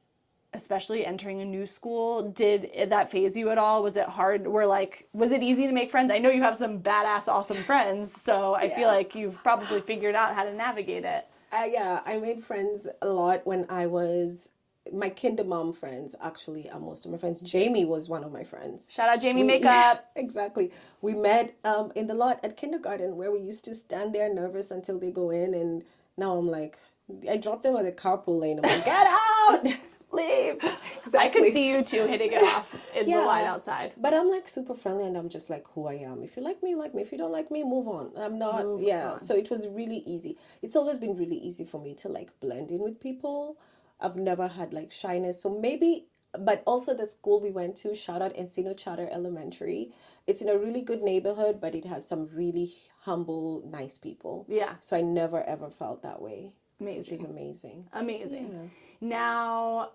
especially entering a new school, did that phase you at all? Was it hard? Was it easy to make friends? I know you have some badass, awesome friends, so I feel like you've probably figured out how to navigate it. Yeah, I made friends a lot when I was... My kinder mom friends, actually, are most of my friends. Jamie was one of my friends. Shout out Jamie Makeup. Exactly. We met in the lot at kindergarten where we used to stand there nervous until they go in, and now I'm like... I dropped them at the carpool lane. I'm like, get out! Leave! Exactly. I could see you two hitting it off in the line outside. But I'm like super friendly and I'm just like who I am. If you like me, you like me. If you don't like me, move on. I'm not, So it was really easy. It's always been really easy for me to like blend in with people. I've never had like shyness. So maybe, but also the school we went to, shout out Encino Charter Elementary. It's in a really good neighborhood, but it has some really humble, nice people. Yeah. So I never ever felt that way. Amazing. Which is amazing. Amazing. Yeah. Now,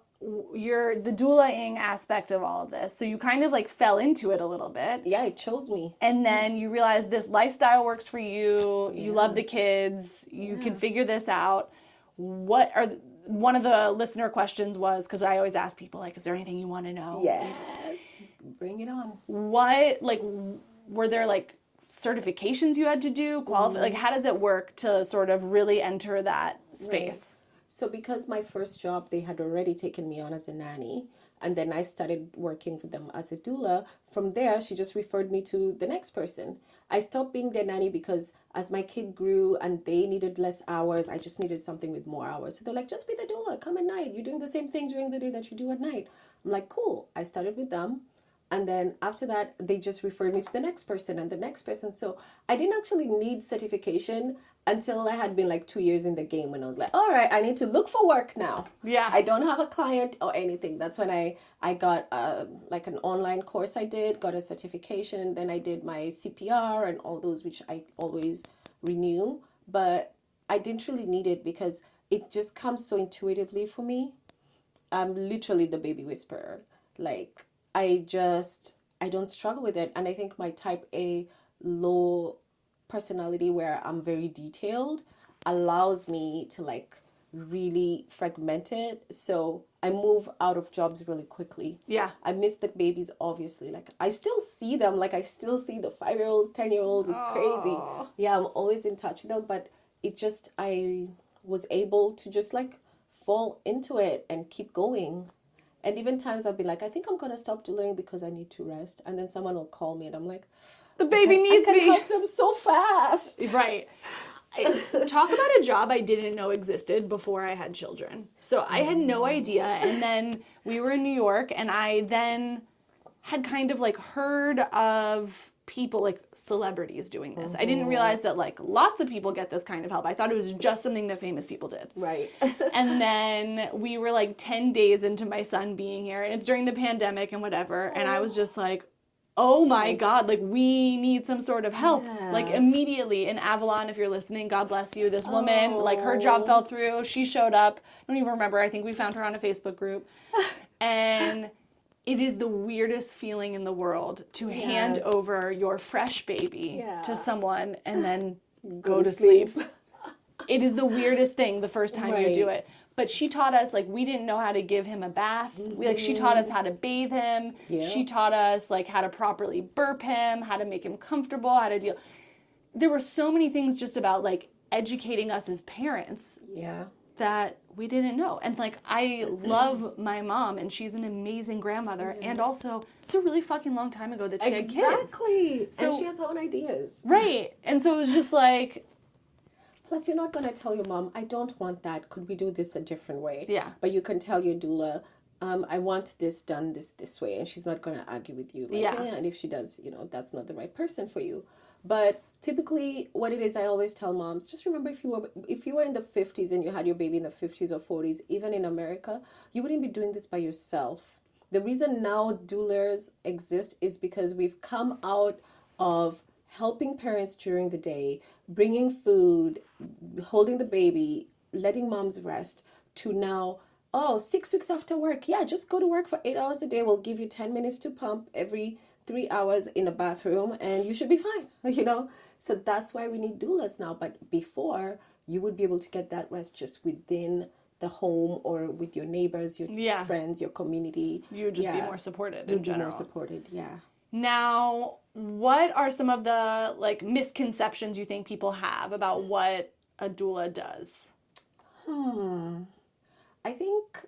you're the doula-ing aspect of all of this. So you kind of like fell into it a little bit. Yeah, it chose me. And then you realized this lifestyle works for you. You love the kids. You can figure this out. What are one of the listener questions was, because I always ask people, like, is there anything you want to know? Yes. Bring it on. What, like, were there like certifications you had to do? Like, how does it work to sort of really enter that space? Right. So because my first job, they had already taken me on as a nanny, and then I started working for them as a doula. From there, she just referred me to the next person. I stopped being their nanny because as my kid grew and they needed less hours, I just needed something with more hours. So they're like, just be the doula, come at night. You're doing the same thing during the day that you do at night. I'm like, cool. I started with them. And then after that, they just referred me to the next person and the next person. So I didn't actually need certification until I had been like 2 years in the game, when I was like, all right, I need to look for work now. Yeah. I don't have a client or anything. That's when I got like an online course I did, got a certification. Then I did my CPR and all those, which I always renew. But I didn't really need it because it just comes so intuitively for me. I'm literally the baby whisperer. Like, I don't struggle with it. And I think my type A low personality, where I'm very detailed, allows me to like really fragment it. So I move out of jobs really quickly. Yeah. I miss the babies, obviously. Like, I still see them. Like, I still see the 5-year-olds, 10-year-olds. It's crazy. Yeah, I'm always in touch with them. But it just, I was able to just like fall into it and keep going. And even times I'll be like, I think I'm going to stop doing because I need to rest. And then someone will call me and I'm like, the baby needs me. I can me. help them so fast. Right. Talk about a job I didn't know existed before I had children. So I had no idea. And then we were in New York, and I then had kind of like heard of people, like celebrities doing this. I didn't realize that like lots of people get this kind of help. I thought it was just something that famous people did. Right. And then we were like 10 days into my son being here, and it's during the pandemic and whatever. And I was just like, oh my God, like we need some sort of help. Yeah. Like immediately in Avalon, if you're listening, God bless you. This woman, like her job fell through. She showed up. I don't even remember. I think we found her on a Facebook group. And it is the weirdest feeling in the world to hand over your fresh baby to someone and then go to sleep. It is the weirdest thing the first time you do it. But she taught us, like, we didn't know how to give him a bath. She taught us how to bathe him. Yeah. She taught us, like, how to properly burp him, how to make him comfortable, how to deal. There were so many things just about, like, educating us as parents that we didn't know. And, like, I love my mom, and she's an amazing grandmother. Yeah. And also, it's a really fucking long time ago that she had kids. Exactly. So, and she has her own ideas. Right. And so it was just like... Plus, you're not going to tell your mom, I don't want that. Could we do this a different way? Yeah. But you can tell your doula, I want this done this way. And she's not going to argue with you. Like, and if she does, that's not the right person for you. But typically what it is, I always tell moms, just remember if you were in the 50s and you had your baby in the 50s or 40s, even in America, you wouldn't be doing this by yourself. The reason now doulas exist is because we've come out of helping parents during the day, bringing food, holding the baby, letting moms rest, to now, 6 weeks after work, just go to work for 8 hours a day. We'll give you 10 minutes to pump every 3 hours in a bathroom and you should be fine, So that's why we need doulas now. But before, you would be able to get that rest just within the home or with your neighbors, your friends, your community. You would just be more supported You'd be more supported, Now, what are some of the like misconceptions you think people have about what a doula does? I think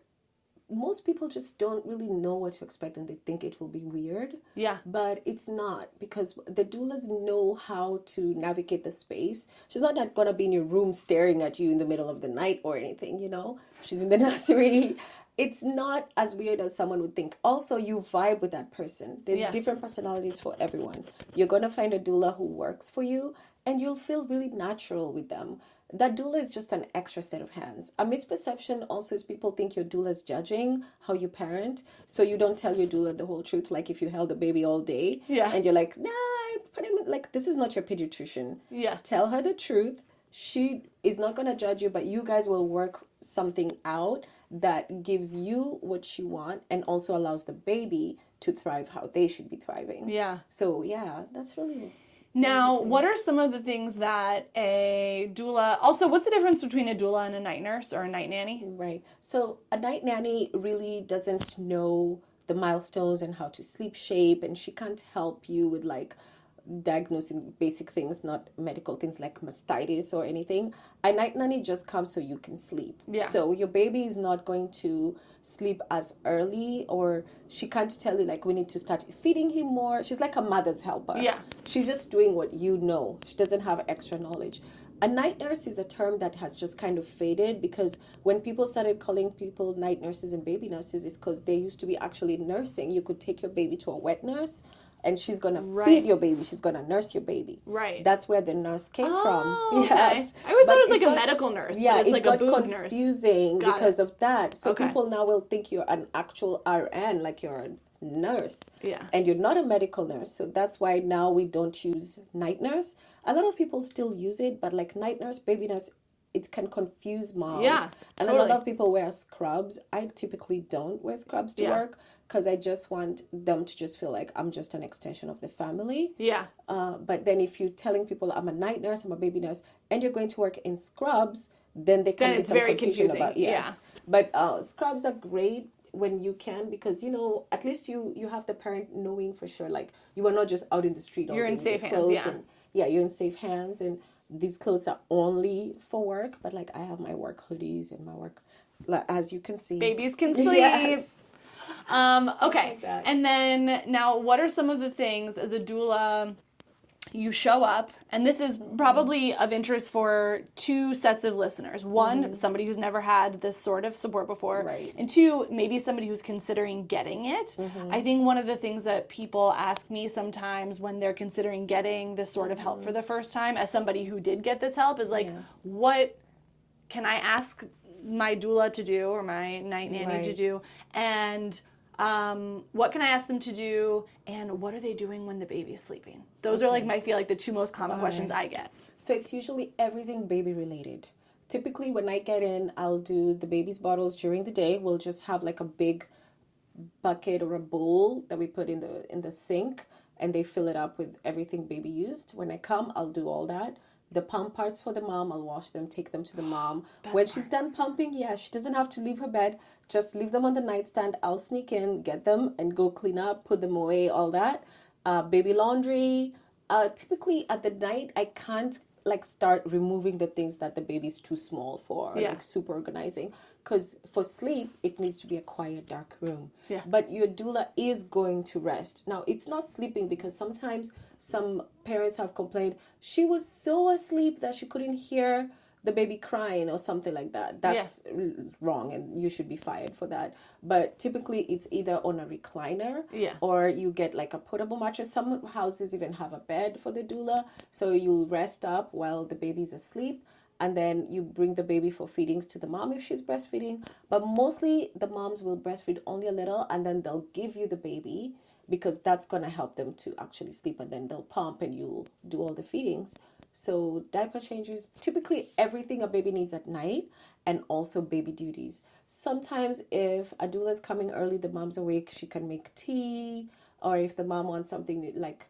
most people just don't really know what to expect and they think it will be weird. Yeah. But it's not, because the doulas know how to navigate the space. She's not going to be in your room staring at you in the middle of the night or anything, you know? She's in the nursery. It's not as weird as someone would think. Also, you vibe with that person. There's different personalities for everyone. You're going to find a doula who works for you and you'll feel really natural with them. That doula is just an extra set of hands. A misperception also is people think your doula is judging how you parent. So you don't tell your doula the whole truth. Like if you held a baby all day and you're like, nah, I put him in, like, this is not your pediatrician. Yeah. Tell her the truth. She is not going to judge you, but you guys will work something out that gives you what you want and also allows the baby to thrive how they should be thriving. Yeah. So yeah, that's really... Now, what are some of the things that a doula... Also, what's the difference between a doula and a night nurse or a night nanny? Right. So a night nanny really doesn't know the milestones and how to sleep shape, and she can't help you with like diagnosing basic things, not medical things like mastitis or anything. A night nanny just comes so you can sleep. Yeah. So your baby is not going to sleep as early, or she can't tell you like we need to start feeding him more. She's like a mother's helper. Yeah. She's just doing what you know. She doesn't have extra knowledge. A night nurse is a term that has just kind of faded, because when people started calling people night nurses and baby nurses, it's because they used to be actually nursing. You could take your baby to a wet nurse and she's going to feed your baby. She's going to nurse your baby. Right. That's where the nurse came from. Okay. Yes. I always thought it was like a medical nurse. Yeah, it's like it a got boob confusing nurse. because of that. So Okay. people now will think you're an actual RN, like you're a nurse. Yeah. And you're not a medical nurse. So that's why now we don't use night nurse. A lot of people still use it, but like night nurse, baby nurse, it can confuse moms. Yeah, and totally. a lot of people wear scrubs. I typically don't wear scrubs to work, because I just want them to just feel like I'm just an extension of the family. Yeah. But then if you're telling people I'm a night nurse, I'm a baby nurse, and you're going to work in scrubs, then there can be some very confusion confusing. about But scrubs are great when you can, because you know, at least you have the parent knowing for sure, like you are not just out in the street all You're day in with safe your hands, clothes. yeah. And you're in safe hands, and these clothes are only for work. But like I have my work hoodies and my work, as you can see, Babies can sleep. Yes. Okay. like that. And then now, what are some of the things as a doula you show up? And this is probably of interest for two sets of listeners. One, somebody who's never had this sort of support before. Right. And two, maybe somebody who's considering getting it. I think one of the things that people ask me sometimes when they're considering getting this sort of help for the first time, as somebody who did get this help, is like, what can I ask my doula to do or my night nanny to do? And what can I ask them to do? And what are they doing when the baby's sleeping? Those are like I feel like the two most common questions I get. So it's usually everything baby related. Typically when I get in, I'll do the baby's bottles during the day. We'll just have like a big bucket or a bowl that we put in the sink, and they fill it up with everything baby used. When I come, I'll do all that. The pump parts for the mom, I'll wash them, take them to the mom. When she's done pumping, she doesn't have to leave her bed. Just leave them on the nightstand. I'll sneak in, get them, and go clean up, put them away, all that. Baby laundry. Typically at the night, I can't like start removing the things that the baby's too small for, like super organizing. Because for sleep, it needs to be a quiet, dark room. Yeah. But your doula is going to rest. Now, it's not sleeping, because sometimes some parents have complained she was so asleep that she couldn't hear the baby crying or something like that. That's wrong, and you should be fired for that. But typically, it's either on a recliner or you get like a portable mattress. Some houses even have a bed for the doula, so you'll rest up while the baby's asleep. And then you bring the baby for feedings to the mom if she's breastfeeding. But mostly the moms will breastfeed only a little, and then they'll give you the baby, because that's going to help them to actually sleep. And then they'll pump and you'll do all the feedings. So diaper changes, typically everything a baby needs at night, and also baby duties. Sometimes if a doula is coming early, the mom's awake, she can make tea. Or if the mom wants something like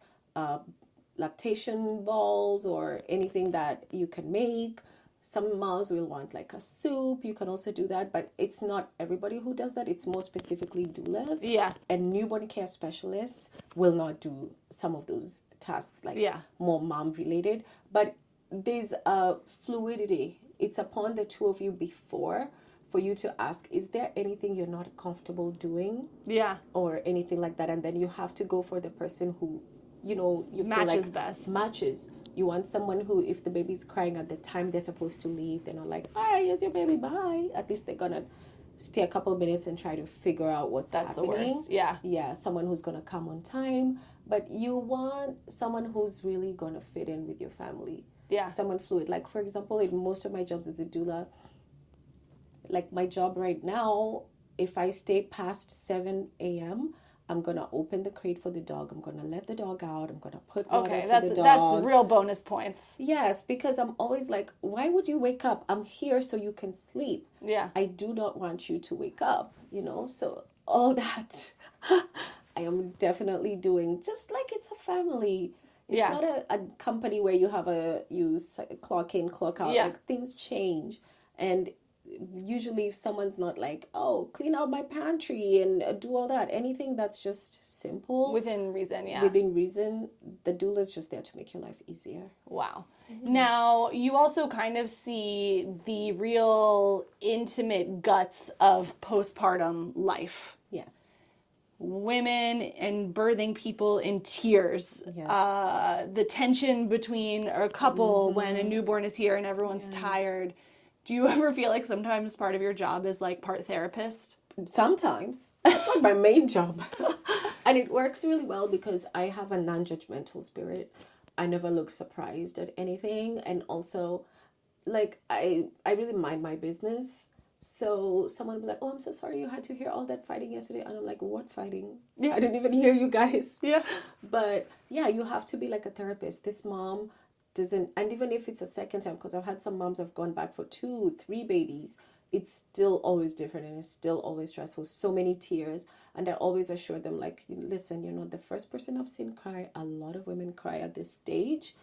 lactation balls or anything that you can make. Some moms will want like a soup. You can also do that, but it's not everybody who does that. It's more specifically doulas. Yeah. And newborn care specialists will not do some of those tasks, like more mom related. But there's fluidity. It's upon the two of you before for you to ask, is there anything you're not comfortable doing? Yeah. Or anything like that. And then you have to go for the person who, you know, you feel Matches like best. matches. You want someone who, if the baby's crying at the time they're supposed to leave, they're not like, all right, here's your baby, bye. At least they're gonna stay a couple of minutes and try to figure out what's happening. That's the worst. Yeah. Yeah, someone who's gonna come on time. But you want someone who's really gonna fit in with your family. Yeah. Someone fluid. Like, for example, in most of my jobs as a doula, like my job right now, if I stay past 7 a.m., I'm going to open the crate for the dog. I'm going to let the dog out. I'm going to put water for the dog. That's real bonus points. Yes, because I'm always like, why would you wake up? I'm here so you can sleep. Yeah. I do not want you to wake up, you know? So all that I am definitely doing, just like it's a family. It's not a company where you have you clock in, clock out. Yeah. Like, things change. And usually if someone's not like, oh, clean out my pantry and do all that, anything that's just simple. Within reason, yeah. Within reason, the doula is just there to make your life easier. Wow. Now, you also kind of see the real intimate guts of postpartum life. Yes. Women and birthing people in tears. Yes. The tension between a couple when a newborn is here and everyone's tired. Do you ever feel like sometimes part of your job is like part therapist? Sometimes. That's like my main job. And it works really well because I have a non-judgmental spirit. I never look surprised at anything. And also, like, I really mind my business. So someone will be like, oh, I'm so sorry you had to hear all that fighting yesterday. And I'm like, what fighting? Yeah. I didn't even hear you guys. Yeah. But yeah, you have to be like a therapist. This mom doesn't, and even if it's a second time, because I've had some moms have gone back for 2, 3 babies, it's still always different and it's still always stressful. So many tears. And I always assure them, like, listen, you're not the first person I've seen cry. A lot of women cry at this stage.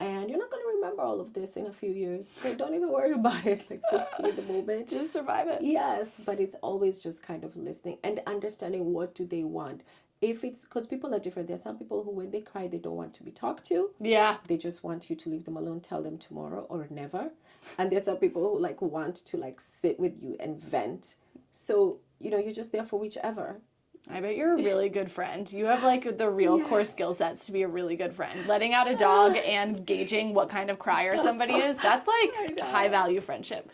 And you're not going to remember all of this in a few years. So don't even worry about it. Like, just be in the moment. Just survive it. Yes, but it's always just kind of listening and understanding what do they want. If it's, because people are different. There are some people who, when they cry, they don't want to be talked to. Yeah. They just want you to leave them alone, tell them tomorrow or never. And there's some people who like want to like sit with you and vent. So, you're just there for whichever. I bet you're a really good friend. You have like the real core skill sets to be a really good friend. Letting out a dog and gauging what kind of crier somebody is, that's like high value friendship.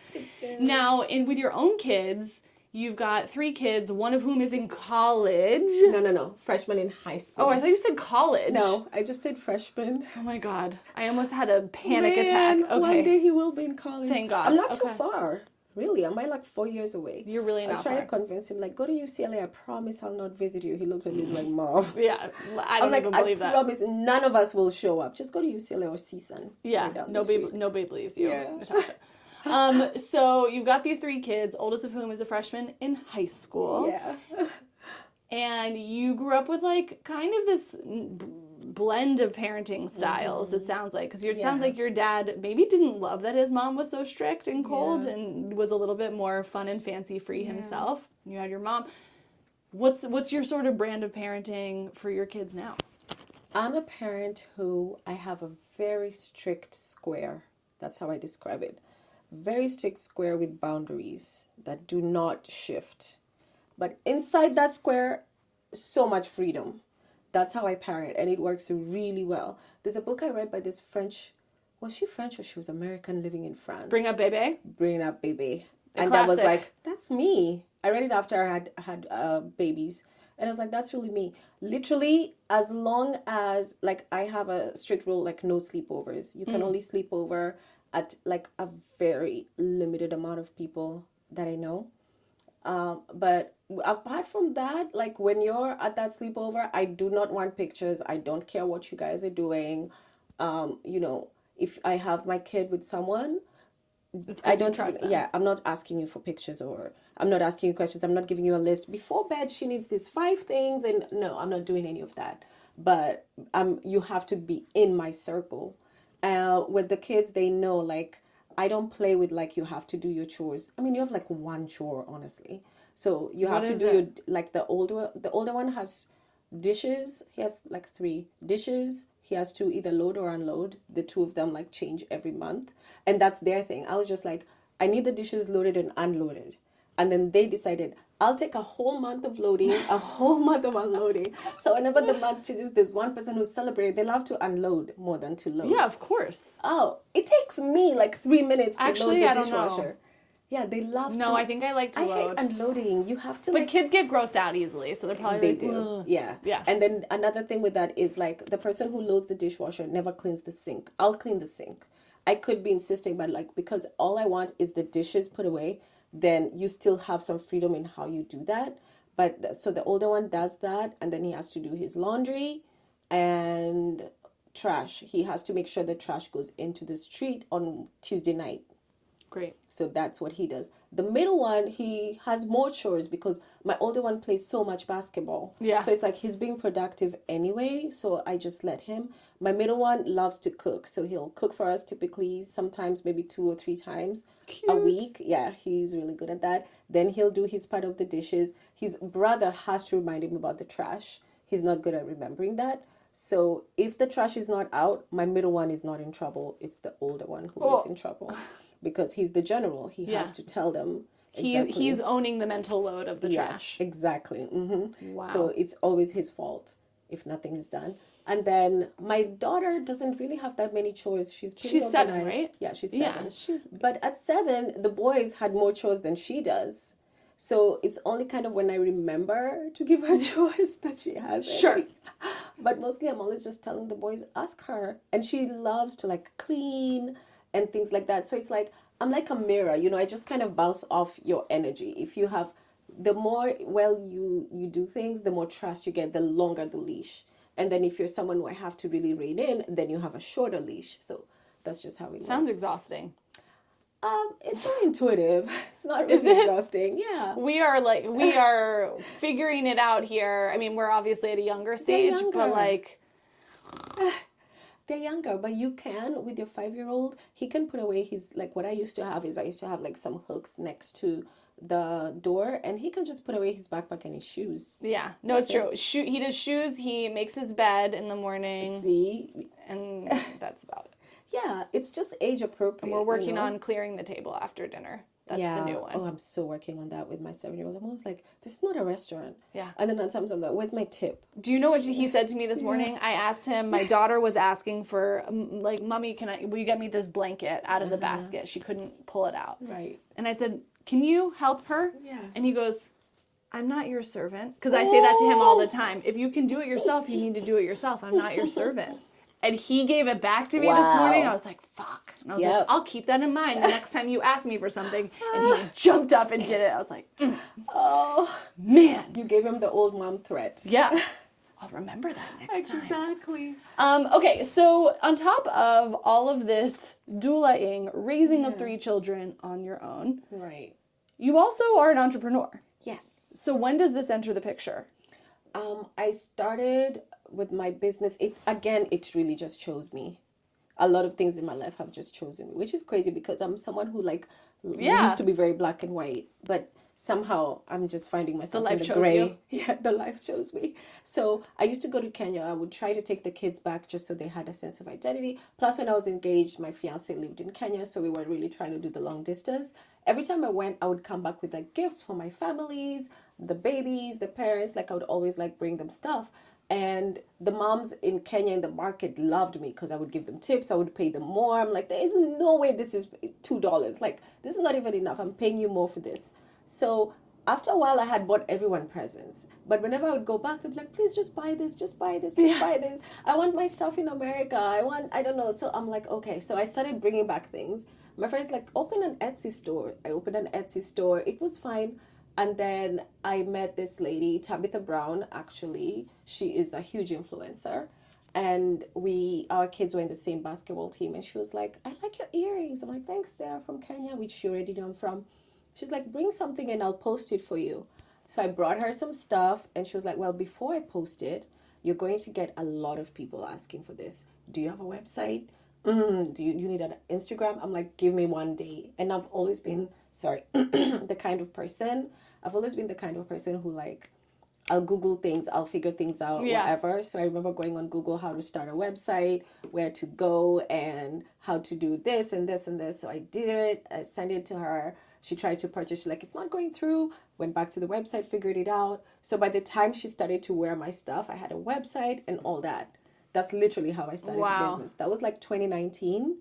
Now, with your own kids, you've got 3 kids, one of whom is in college. No. Freshman in high school. Oh, I thought you said college. No, I just said freshman. Oh my God. I almost had a panic attack. Okay. One day he will be in college. Thank God. I'm not too far. Really, am I like 4 years away? You're really not I was trying far. to convince him, like, go to UCLA. I promise I'll not visit you. He looked at me, he's like, Mom. Yeah, I don't even believe that. I promise none of us will show up. Just go to UCLA or CSUN. Yeah, right nobody believes you, Yeah. Natasha. So you've got these 3 kids, oldest of whom is a freshman in high school. Yeah. And you grew up with like kind of this blend of parenting styles, it sounds like, because it sounds like your dad maybe didn't love that his mom was so strict and cold and was a little bit more fun and fancy free himself. You had your mom. What's your sort of brand of parenting for your kids now? I'm a parent who I have a very strict square. That's how I describe it. Very strict square with boundaries that do not shift. But inside that square, so much freedom. That's how I parent, and it works really well. There's a book I read by this French, was she French or she was American living in France? Bring Up Bébé? Bring Up Bébé. And classic. I was like, that's me. I read it after I had babies. And I was like, that's really me. Literally, as long as, like, I have a strict rule, like, no sleepovers. You can only sleep over at, like, a very limited amount of people that I know. But apart from that, like, when you're at that sleepover, I do not want pictures. I don't care what you guys are doing. If I have my kid with someone, I don't trust them. Yeah, I'm not asking you for pictures, or I'm not asking you questions. I'm not giving you a list. Before bed, she needs these 5 things, and no, I'm not doing any of that. But you have to be in my circle. With the kids, they know, like, I don't play with, like, you have to do your chores. I mean, you have like one chore, honestly. So you have to do your, like, the older one has dishes. He has like 3 dishes. He has to either load or unload. The 2 of them like change every month. And that's their thing. I was just like, I need the dishes loaded and unloaded. And then they decided, I'll take a whole month of loading, a whole month of unloading. So whenever the month changes, there's one person who's celebrating. They love to unload more than to load. Yeah, of course. Oh, it takes me like 3 minutes to Actually, load the I don't dishwasher. know. Yeah, they love to. No, I think I like to I load. hate unloading. You have to But like... kids get grossed out easily, so they're probably They like, do. "Ugh." Yeah. Yeah. And then another thing with that is like the person who loads the dishwasher never cleans the sink. I'll clean the sink. I could be insisting, but like because all I want is the dishes put away, then you still have some freedom in how you do that. But so the older one does that, and then he has to do his laundry and trash. He has to make sure the trash goes into the street on Tuesday night. Great. So that's what he does. The middle one, he has more chores because my older one plays so much basketball. Yeah. So it's like he's being productive anyway. So I just let him. My middle one loves to cook. So he'll cook for us typically, sometimes maybe 2 or 3 times a week. Yeah, he's really good at that. Then he'll do his part of the dishes. His brother has to remind him about the trash. He's not good at remembering that. So if the trash is not out, my middle one is not in trouble. It's the older one who is in trouble. Because he's the general. He has to tell them exactly. He's owning the mental load of the Yes, trash. exactly. Mm-hmm. Wow. So it's always his fault if nothing is done. And then my daughter doesn't really have that many chores. She's pretty organized. 7, right? Yeah, she's 7. Yeah, But at 7, the boys had more chores than she does. So it's only kind of when I remember to give her chores that she has. Sure. But mostly I'm always just telling the boys, ask her. And she loves to like clean and things like that. So it's like, I'm like a mirror, you know, I just kind of bounce off your energy. If you have, the more well you do things, the more trust you get, the longer the leash. And then if you're someone who I have to really rein in, then you have a shorter leash. So that's just how it Sounds works. exhausting. It's very intuitive. It's not really exhausting. Yeah. We are figuring it out here. I mean, we're obviously at a younger stage, but like... They're younger, but you can, with your 5-year-old, he can put away his, like what I used to have like some hooks next to the door, and he can just put away his backpack and his shoes. Yeah, no, it's true. He does shoes, he makes his bed in the morning. See? And that's about it. Yeah, it's just age appropriate. And we're working on clearing the table after dinner. That's the new one. Oh, I'm still working on that with my 7-year-old. I'm always like, this is not a restaurant. Yeah. And then at times I'm like, where's my tip? Do you know what he said to me this morning? I asked him, my daughter was asking for, like, Mommy, will you get me this blanket out of the basket? She couldn't pull it out. Right. And I said, can you help her? Yeah. And he goes, I'm not your servant. Because I say that to him all the time. If you can do it yourself, you need to do it yourself. I'm not your servant. And he gave it back to me this morning. I was like, fuck. And I was like, I'll keep that in mind the next time you ask me for something. And he jumped up and did it. I was like, oh, man. You gave him the old mom threat. Yeah. I'll remember that next time. Exactly. Okay, so on top of all of this doulaing, raising of 3 children on your own, Right. you also are an entrepreneur. Yes. So when does this enter the picture? I started with my business. It really just chose me. A lot of things in my life have just chosen me, which is crazy because I'm someone who used to be very black and white, but somehow I'm just finding myself in the gray. Yeah, the life chose me. So I used to go to Kenya. I would try to take the kids back just so they had a sense of identity. Plus, when I was engaged, my fiance lived in Kenya, so we were really trying to do the long distance. Every time I went, I would come back with like gifts for my families, the babies, the parents. Like I would always like bring them stuff. And the moms in Kenya in the market loved me because I would give them tips. I would pay them more. I'm like, there is no way this is $2. Like, this is not even enough. I'm paying you more for this. So after a while, I had bought everyone presents. But whenever I would go back, they'd be like, please just buy this, just buy this, just buy this. I want my stuff in America. I don't know. So I'm like, okay. So I started bringing back things. My friend's like, open an Etsy store. I opened an Etsy store. It was fine. And then I met this lady, Tabitha Brown, actually. She is a huge influencer. And our kids were in the same basketball team. And she was like, I like your earrings. I'm like, thanks, they're from Kenya, which she already knew I'm from. She's like, bring something and I'll post it for you. So I brought her some stuff. And she was like, well, before I post it, you're going to get a lot of people asking for this. Do you have a website? Do you need an Instagram? I'm like, give me one day. And I've always been, the kind of person who like, I'll Google things, I'll figure things out, whatever. So I remember going on Google how to start a website, where to go, and how to do this and this and this. So I did it. I sent it to her. She tried to purchase, she's like, it's not going through. Went back to the website, figured it out. So by the time she started to wear my stuff, I had a website and all that. That's literally how I started the business. That was like 2019.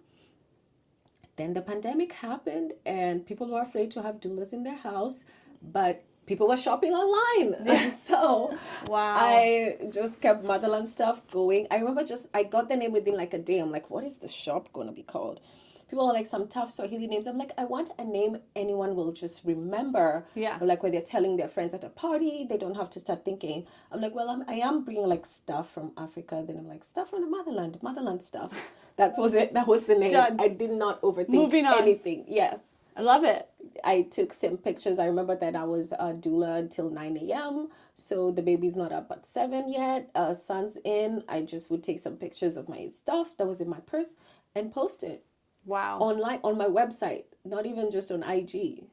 Then the pandemic happened and people were afraid to have doulas in their house, but people were shopping online. So I just kept Motherland stuff going. I remember I got the name within like a day. I'm like, what is the shop going to be called? People are like, some tough Swahili names. I'm like, I want a name anyone will just remember. Yeah. Like when they're telling their friends at a party, they don't have to start thinking. I'm like, well, I am bringing like stuff from Africa. Then I'm like, stuff from the motherland stuff. That was it. That was the name. Done. I did not overthink anything. Yes. I love it. I took some pictures. I remember that I was a doula until 9 a.m. So the baby's not up at 7 yet. Son's in. I just would take some pictures of my stuff that was in my purse and post it. Wow. Online, on my website, not even just on IG.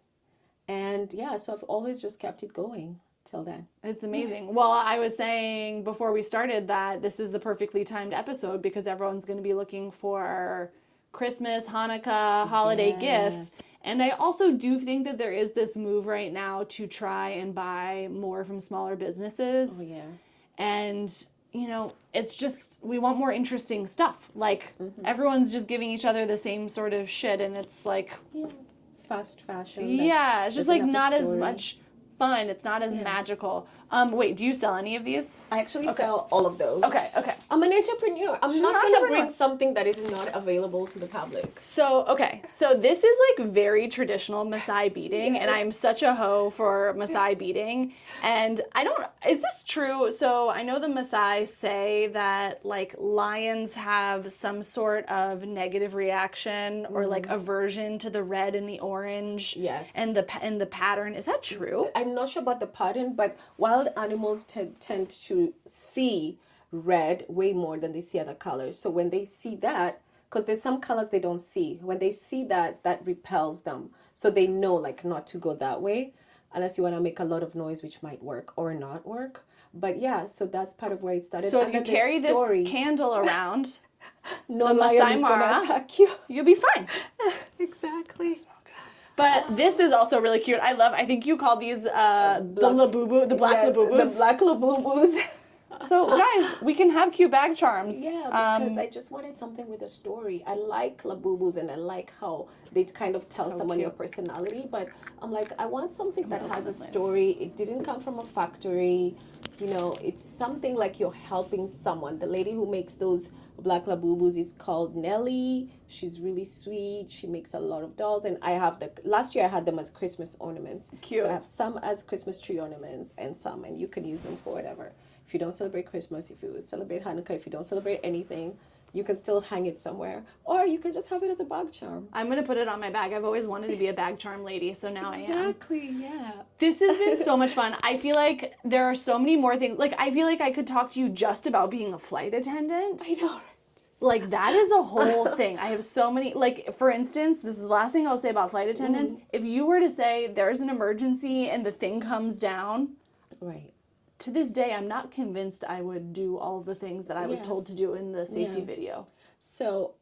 And yeah, so I've always just kept it going till then. It's amazing. Well, I was saying before we started that this is the perfectly timed episode because everyone's going to be looking for Christmas, Hanukkah, holiday gifts. And I also do think that there is this move right now to try and buy more from smaller businesses. Oh, yeah. And, you know, it's just, we want more interesting stuff. Like, everyone's just giving each other the same sort of shit, and it's like... Yeah. Fast fashion. Yeah, it's just like not as much fun. It's not as magical. Wait, do you sell any of these? I actually sell all of those. Okay. I'm an entrepreneur. I'm not going to bring something that is not available to the public. So this is like very traditional Maasai beading, and I'm such a hoe for Maasai beading. And is this true? So I know the Maasai say that like lions have some sort of negative reaction or like aversion to the red and the orange. Yes. And the pattern. Is that true? I'm not sure about the pattern, but wild animals tend to see red way more than they see other colors. So when they see that, because there's some colors they don't see, when they see that repels them. So they know like not to go that way unless you want to make a lot of noise, which might work or not work. But yeah, so that's part of where it started. So if you carry this candle around, no lion is going to attack you. You'll be fine. Exactly. But this is also really cute. I think you call these the labubu, the black labubus. The black labubus. So guys, we can have cute bag charms. Yeah, because I just wanted something with a story. I like labubus and I like how they kind of tell someone your personality. But I'm like, I want something that has a story. It didn't come from a factory. You know, it's something like you're helping someone. The lady who makes those black labubus is called Nelly. She's really sweet. She makes a lot of dolls. And last year I had them as Christmas ornaments. Cute. So I have some as Christmas tree ornaments and you can use them for whatever. If you don't celebrate Christmas, if you celebrate Hanukkah, if you don't celebrate anything, you can still hang it somewhere. Or you can just have it as a bag charm. I'm going to put it on my bag. I've always wanted to be a bag charm lady, so now I am. Exactly, yeah. This has been so much fun. I feel like there are so many more things. Like, I feel like I could talk to you just about being a flight attendant. I know, right? Like, that is a whole thing. I have so many, like, for instance, this is the last thing I'll say about flight attendants. If you were to say there's an emergency and the thing comes down. Right. To this day, I'm not convinced I would do all the things that I was told to do in the safety video. So,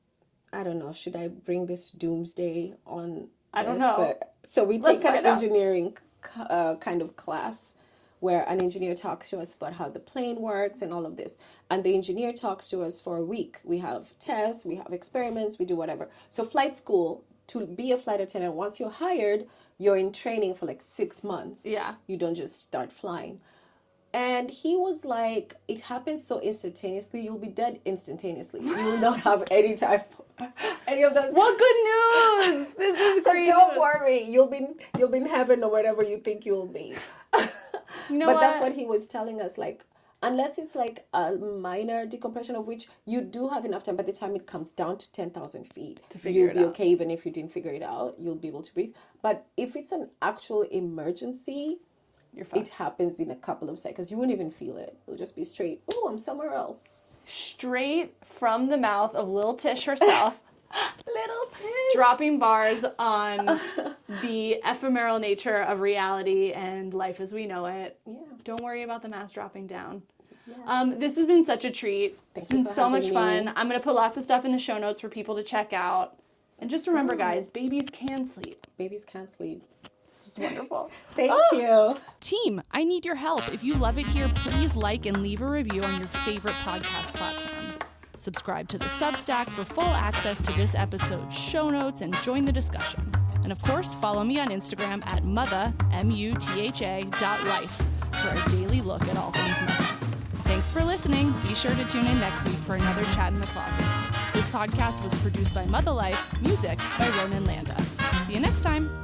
I don't know. Should I bring this doomsday on? I don't know. But, so we take an engineering kind of class where an engineer talks to us about how the plane works and all of this. And the engineer talks to us for a week. We have tests, we have experiments, we do whatever. So flight school, to be a flight attendant, once you're hired, you're in training for like 6 months. Yeah. You don't just start flying. And he was like, it happens so instantaneously, you'll be dead instantaneously. You will not have any of those. What good news! This is great. So don't worry, you'll be in heaven or wherever you think you'll be. You know but that's what he was telling us, like, unless it's like a minor decompression of which you do have enough time by the time it comes down to 10,000 feet. You'll be okay even if you didn't figure it out. You'll be able to breathe. But if it's an actual emergency, it happens in a couple of seconds. You won't even feel it. It'll just be straight, oh, I'm somewhere else. Straight from the mouth of Lil Tish herself. Little Tish. Dropping bars on the ephemeral nature of reality and life as we know it. Yeah. Don't worry about the mask dropping down. Yeah. This has been such a treat. It's been so much fun. Me. I'm going to put lots of stuff in the show notes for people to check out. And just remember, guys, babies can sleep. Babies can sleep. is wonderful. Thank you. Team, I need your help. If you love it here, please like and leave a review on your favorite podcast platform. Subscribe to the Substack for full access to this episode's show notes and join the discussion. And of course, follow me on Instagram at mutha, mutha.life for a daily look at all things mother. Thanks for listening. Be sure to tune in next week for another Chat in the Closet. This podcast was produced by Mother Life, music by Ronan Landa. See you next time.